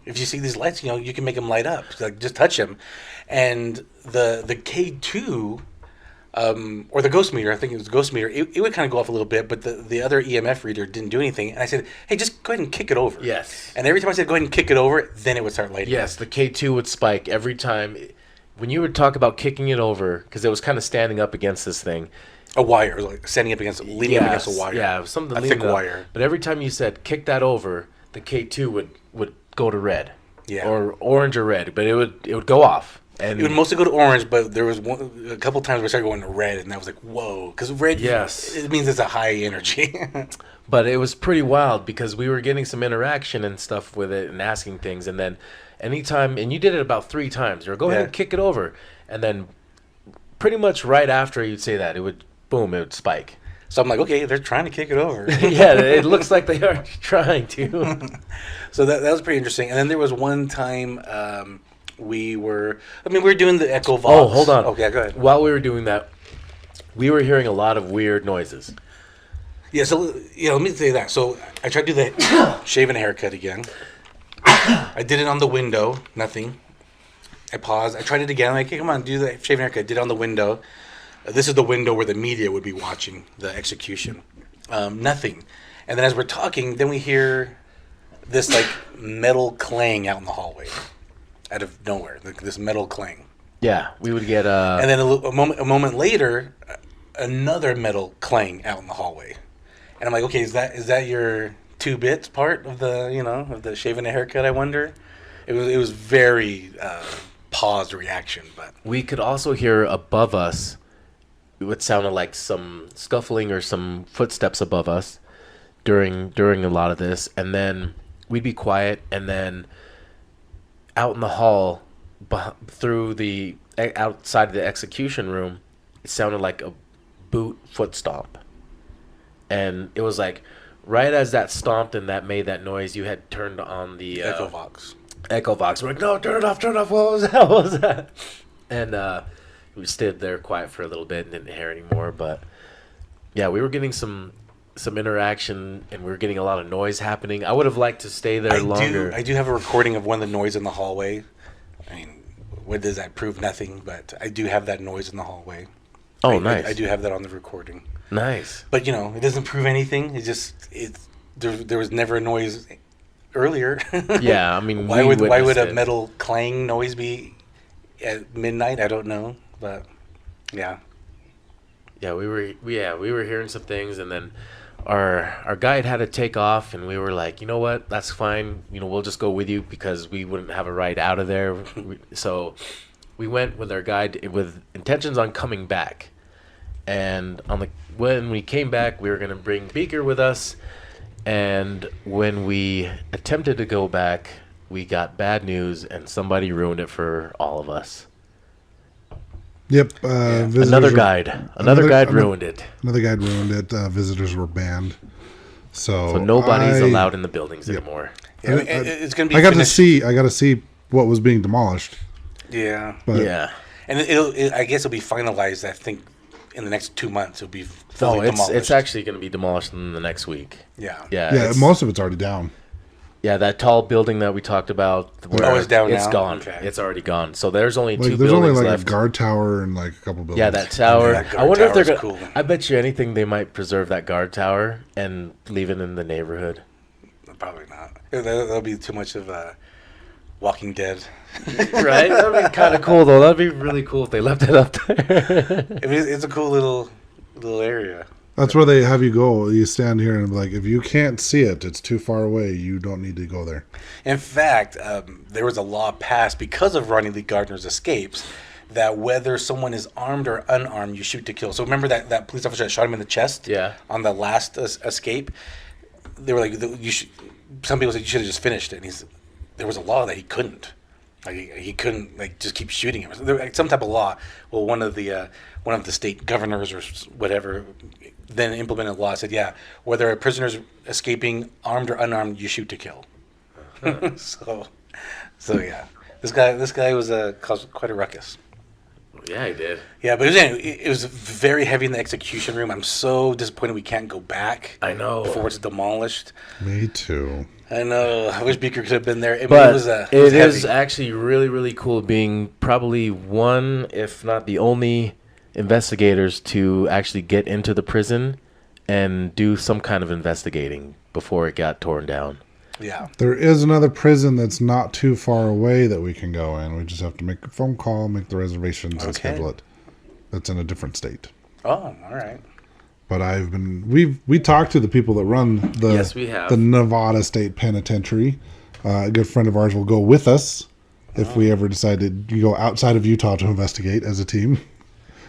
Speaker 1: if you see these lights, you can make them light up. Like, just touch them. And the K2, or the ghost meter, I think it was ghost meter, it would kind of go off a little bit, but the other EMF reader didn't do anything. And I said, hey, just go ahead and kick it over.
Speaker 3: Yes.
Speaker 1: And every time I said go ahead and kick it over, then it would start lighting.
Speaker 3: Yes, the K2 would spike every time. When you would talk about kicking it over, because it was kind of standing up against this thing.
Speaker 1: A wire, like standing up against, leaning up against a wire.
Speaker 3: Yeah, it was something
Speaker 1: a thick wire.
Speaker 3: But every time you said kick that over, the K2 would go to red.
Speaker 1: Yeah.
Speaker 3: Or orange or red, but it would go off. And
Speaker 1: it would mostly go to orange, but there was a couple times where it started going to red, and I was like, whoa. Because red,
Speaker 3: yes,
Speaker 1: it means it's a high energy.
Speaker 3: But it was pretty wild because we were getting some interaction and stuff with it and asking things. And then anytime, and you did it about 3 times. You were, go ahead and kick it over. And then pretty much right after you'd say that, it would spike.
Speaker 1: So I'm like, okay, they're trying to kick it over.
Speaker 3: Yeah, it looks like they are trying to.
Speaker 1: So that was pretty interesting. And then there was one time we were doing the Echo Vox.
Speaker 3: Oh, hold on.
Speaker 1: Okay, go ahead.
Speaker 3: While we were doing that, we were hearing a lot of weird noises.
Speaker 1: Yeah, so let me say that. So I tried to do the shaving haircut again. I did it on the window, nothing. I paused. I tried it again. I'm like, hey, come on, do the shaving haircut. Did it on the window. This is the window where the media would be watching the execution. Nothing. And then as we're talking, then we hear this like metal clang out in the hallway, out of nowhere. Like this metal clang.
Speaker 3: Yeah, we would get
Speaker 1: and then a moment later, another metal clang out in the hallway. And I'm like, okay, is that your 2 bits part of the shaving a haircut? I wonder. It was very paused reaction, but
Speaker 3: we could also hear above us. It sounded like some scuffling or some footsteps above us during a lot of this, and then we'd be quiet, and then out in the hall, through the outside of the execution room, it sounded like a boot foot stomp. And it was like, right as that stomped and that made that noise, you had turned on the
Speaker 1: Echo Vox.
Speaker 3: We're like, no, turn it off. What was that? What was that? And we stood there quiet for a little bit and didn't hear anymore. But yeah, we were getting some interaction, and we were getting a lot of noise happening. I would have liked to stay there longer.
Speaker 1: I do have a recording of one of the noise in the hallway. I mean, what does that prove? Nothing. But I do have that noise in the hallway.
Speaker 3: Oh, nice.
Speaker 1: I do have that on the recording.
Speaker 3: Nice.
Speaker 1: But it doesn't prove anything. There was never a noise earlier.
Speaker 3: Yeah, I mean,
Speaker 1: why would a metal clang noise be at midnight? I don't know, but yeah.
Speaker 3: Yeah, we were hearing some things, and then our guide had to take off, and we were like, you know what, that's fine. We'll just go with you because we wouldn't have a ride out of there. So we went with our guide with intentions on coming back. And when we came back, we were going to bring Beaker with us. And when we attempted to go back, we got bad news, and somebody ruined it for all of us.
Speaker 2: Yep.
Speaker 3: Another guide ruined it.
Speaker 2: Another guide ruined it. Visitors were banned. So
Speaker 3: nobody's allowed in the buildings anymore.
Speaker 1: Yeah, it's going to be
Speaker 2: I got to see what was being demolished.
Speaker 1: Yeah.
Speaker 2: But
Speaker 3: yeah.
Speaker 1: And I guess it'll be finalized, I think, in the next 2 months. It'll be fully demolished.
Speaker 3: It's actually going to be demolished in the next week.
Speaker 1: Yeah.
Speaker 2: Yeah, most of it's already down.
Speaker 3: Yeah, that tall building that we talked about.
Speaker 1: It's down now?
Speaker 3: It's gone.
Speaker 1: Okay.
Speaker 3: It's already gone. So there's only two
Speaker 2: There's
Speaker 3: buildings
Speaker 2: only
Speaker 3: left.
Speaker 2: A guard tower and a couple buildings.
Speaker 3: Yeah, that tower.
Speaker 1: Yeah, that guard
Speaker 3: I wonder if they're
Speaker 1: tower's
Speaker 3: going to...
Speaker 1: cool.
Speaker 3: I bet you anything they might preserve that guard tower and leave it in the neighborhood.
Speaker 1: Probably not. That'll be too much of Walking Dead.
Speaker 3: Right? That would be kind of cool, though. That would be really cool if they left it up there.
Speaker 1: It's a cool little area.
Speaker 2: That's where they have you go. You stand here and if you can't see it, it's too far away. You don't need to go there.
Speaker 1: In fact, there was a law passed because of Ronnie Lee Gardner's escapes that whether someone is armed or unarmed, you shoot to kill. So remember that police officer that shot him in the chest?
Speaker 3: Yeah.
Speaker 1: On the last escape? They were like, some people said you should have just finished it. And there was a law that he couldn't. He couldn't just keep shooting him. There was some type of law. Well, one of the state governors or whatever then implemented a law. Said, yeah, whether a prisoner's escaping armed or unarmed, you shoot to kill. So yeah, this guy was caused quite a ruckus.
Speaker 3: Yeah, he did.
Speaker 1: Yeah, but it was very heavy in the execution room. I'm so disappointed we can't go back.
Speaker 3: I know.
Speaker 1: Before it's demolished.
Speaker 2: Me too.
Speaker 1: I know. I wish Beaker could have been there.
Speaker 3: But
Speaker 1: it was
Speaker 3: it
Speaker 1: heavy.
Speaker 3: is actually really, really cool being probably one, if not the only, investigators to actually get into the prison and do some kind of investigating before it got torn down.
Speaker 1: Yeah.
Speaker 2: There is another prison that's not too far away that we can go in. We just have to make a phone call, make the reservations, and schedule it. That's in a different state.
Speaker 1: Oh, all right.
Speaker 2: But we talked to the people that run the Nevada State Penitentiary. A good friend of ours will go with us if we ever decide to go outside of Utah to investigate as a team.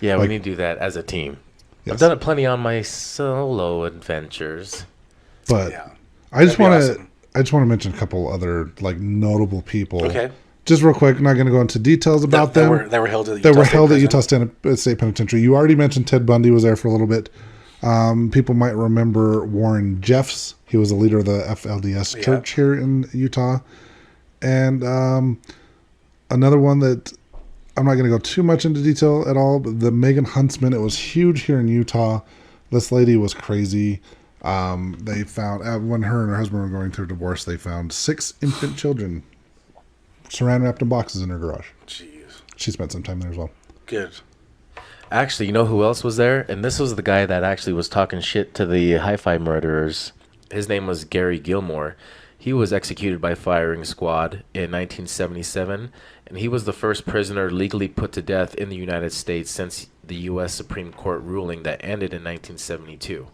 Speaker 3: Yeah, we need to do that as a team. Yes. I've done it plenty on my solo adventures.
Speaker 2: But I just want to mention a couple other notable people.
Speaker 1: Okay.
Speaker 2: Just real quick, I'm not going to go into details about them.
Speaker 1: That were held at
Speaker 2: Utah State Penitentiary. You already mentioned Ted Bundy was there for a little bit. People might remember Warren Jeffs. He was the leader of the FLDS church here in Utah. And another one that I'm not going to go too much into detail at all, but the Megan Huntsman. It was huge here in Utah. This lady was crazy. They found, when her and her husband were going through a divorce, they found 6 infant children saran wrapped in boxes in her garage.
Speaker 1: Jeez.
Speaker 2: She spent some time there as well.
Speaker 1: Good.
Speaker 3: Actually, you know who else was there? And this was the guy that actually was talking shit to the hi-fi murderers. His name was Gary Gilmore. He was executed by firing squad in 1977, and he was the first prisoner legally put to death in the United States since the U.S. Supreme Court ruling that ended in 1972.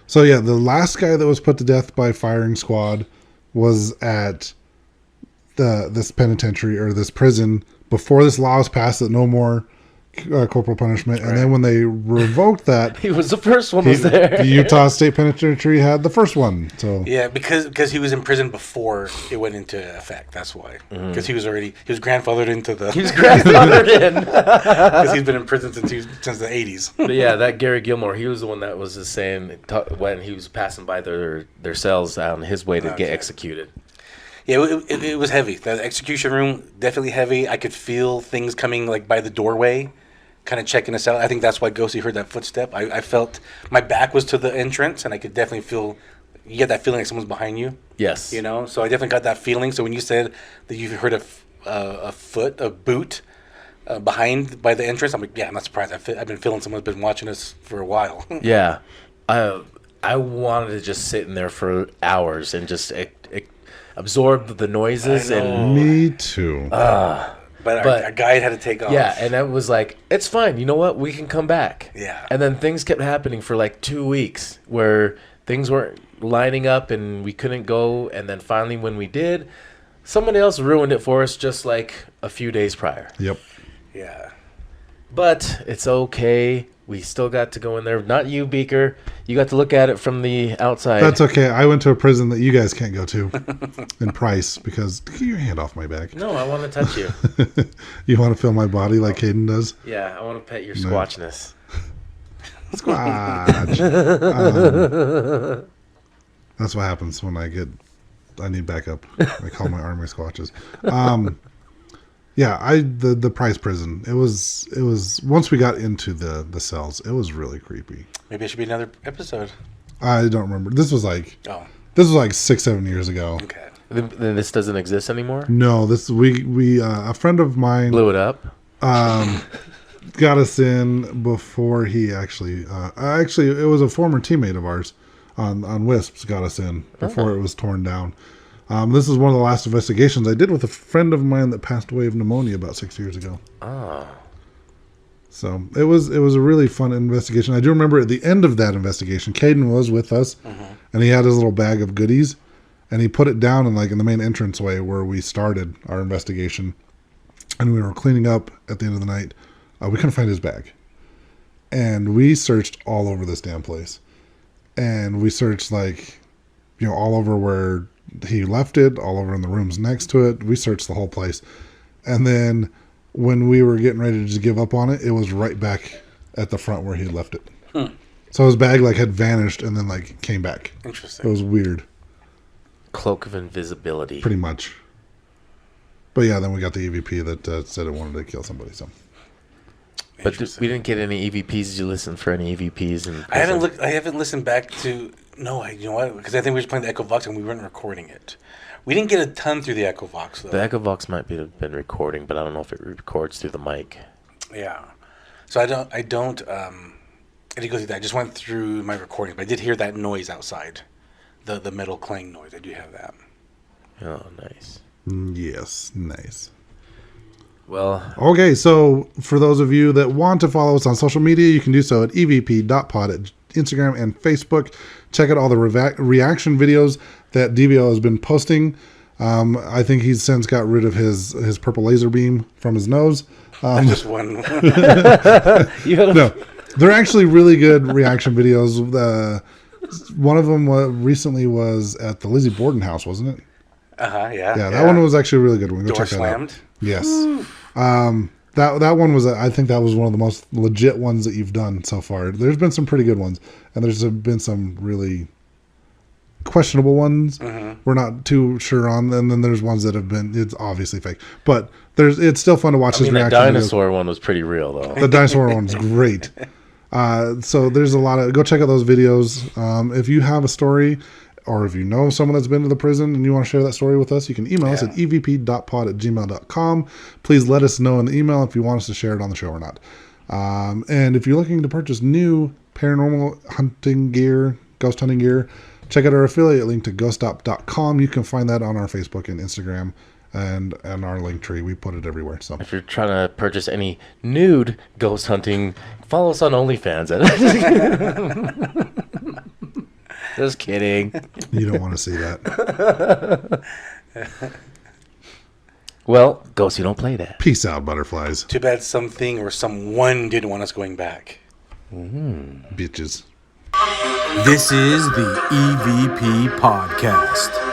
Speaker 2: So yeah, the last guy that was put to death by firing squad was at this penitentiary or this prison before this law was passed that no more corporal punishment. And then when they revoked that,
Speaker 3: he was the first one was there.
Speaker 2: The Utah State Penitentiary had the first one. So
Speaker 1: yeah, because he was in prison before it went into effect. That's why. Because he was grandfathered into the.
Speaker 3: He was grandfathered in
Speaker 1: because he's been in prison since the 80s.
Speaker 3: But yeah, that Gary Gilmore, he was the one that was just saying when he was passing by their cells on his way to get executed.
Speaker 1: Yeah, it was heavy. The execution room, definitely heavy. I could feel things coming by the doorway, kind of checking us out. I think that's why Ghosty heard that footstep. I felt my back was to the entrance, and I could definitely feel, you get that feeling like someone's behind you.
Speaker 3: Yes.
Speaker 1: You know, so I definitely got that feeling. So when you said that you heard a boot behind by the entrance, I'm like, yeah, I'm not surprised. I've been feeling someone's been watching us for a while.
Speaker 3: Yeah. I wanted to just sit in there for hours and just absorb the noises. And
Speaker 2: me too.
Speaker 1: But our guide had to take off.
Speaker 3: Yeah, and it was like, it's fine. You know what? We can come back.
Speaker 1: Yeah.
Speaker 3: And then things kept happening for 2 weeks where things weren't lining up and we couldn't go. And then finally when we did, somebody else ruined it for us just a few days prior.
Speaker 2: Yep.
Speaker 1: Yeah.
Speaker 3: But it's okay. We still got to go in there. Not you, Beaker. You got to look at it from the outside.
Speaker 2: That's okay. I went to a prison that you guys can't go to in Price because get your hand off my back.
Speaker 3: No, I want to touch you.
Speaker 2: You want to feel my body like Caden does?
Speaker 3: Yeah, I want to pet your squatchness.
Speaker 2: Squatch. That's what happens when I need backup. I call my arm my squatches. Yeah, the Price prison. It was once we got into the cells, it was really creepy.
Speaker 1: Maybe it should be another episode.
Speaker 2: I don't remember. This was like 6-7 years ago.
Speaker 1: Okay.
Speaker 3: Then this doesn't exist anymore?
Speaker 2: No, we a friend of mine
Speaker 3: blew it up.
Speaker 2: Got us in before he actually it was a former teammate of ours on Wisps got us in before it was torn down. This is one of the last investigations I did with a friend of mine that passed away of pneumonia about 6 years ago.
Speaker 3: Oh.
Speaker 2: So it was a really fun investigation. I do remember at the end of that investigation, Caden was with us, and he had his little bag of goodies, and he put it down in the main entranceway where we started our investigation. And we were cleaning up at the end of the night. We couldn't find his bag, and we searched all over this damn place, and we searched all over where he left it, all over in the rooms next to it. We searched the whole place. And then when we were getting ready to just give up on it, it was right back at the front where he left it. So his bag had vanished and then came back.
Speaker 1: Interesting.
Speaker 2: It was weird.
Speaker 3: Cloak of invisibility.
Speaker 2: Pretty much. But yeah, then we got the EVP that said it wanted to kill somebody. So
Speaker 3: But we didn't get any EVPs. Did you listen for any EVPs?
Speaker 1: I haven't listened back to. No, you know what? Because I think we were just playing the Echo Vox and we weren't recording it. We didn't get a ton through the Echo Vox though.
Speaker 3: The Echo Vox might have been recording, but I don't know if it records through the mic.
Speaker 1: Yeah. So I don't. I didn't go through that. I just went through my recording, but I did hear that noise outside, the metal clang noise. I do have that.
Speaker 3: Oh, nice.
Speaker 2: Yes, nice.
Speaker 3: Well,
Speaker 2: okay, so for those of you that want to follow us on social media, you can do so at evp.pod at Instagram and Facebook. Check out all the reaction videos that DVL has been posting. I think he's since got rid of his purple laser beam from his nose.
Speaker 1: Just one.
Speaker 2: No, they're actually really good reaction videos. One of them recently was at the Lizzie Borden house, wasn't it?
Speaker 1: Yeah.
Speaker 2: Yeah, that one was actually a really good one. Go
Speaker 1: Door
Speaker 2: check
Speaker 1: slammed.
Speaker 2: That out. Yes. That one was, I think that was one of the most legit ones that you've done so far. There's been some pretty good ones, and there's been some really questionable ones. We're not too sure on, and then there's ones that have been, it's obviously fake, but it's still fun to watch his reaction.
Speaker 3: The dinosaur one was pretty real though.
Speaker 2: The dinosaur one's great. So there's a lot of, go check out those videos. If you have a story, or if you know someone that's been to the prison and you want to share that story with us, you can email us at evp.pod@gmail.com. Please let us know in the email if you want us to share it on the show or not. And if you're looking to purchase new paranormal hunting gear, ghost hunting gear, check out our affiliate link to ghoststop.com. You can find that on our Facebook and Instagram and our link tree. We put it everywhere. So
Speaker 3: if you're trying to purchase any nude ghost hunting, follow us on OnlyFans. Just kidding.
Speaker 2: You don't want to see that.
Speaker 3: Well, ghosts, you don't play that.
Speaker 2: Peace out, butterflies.
Speaker 1: Too bad something or someone didn't want us going back.
Speaker 2: Bitches.
Speaker 4: This is the EVP Podcast.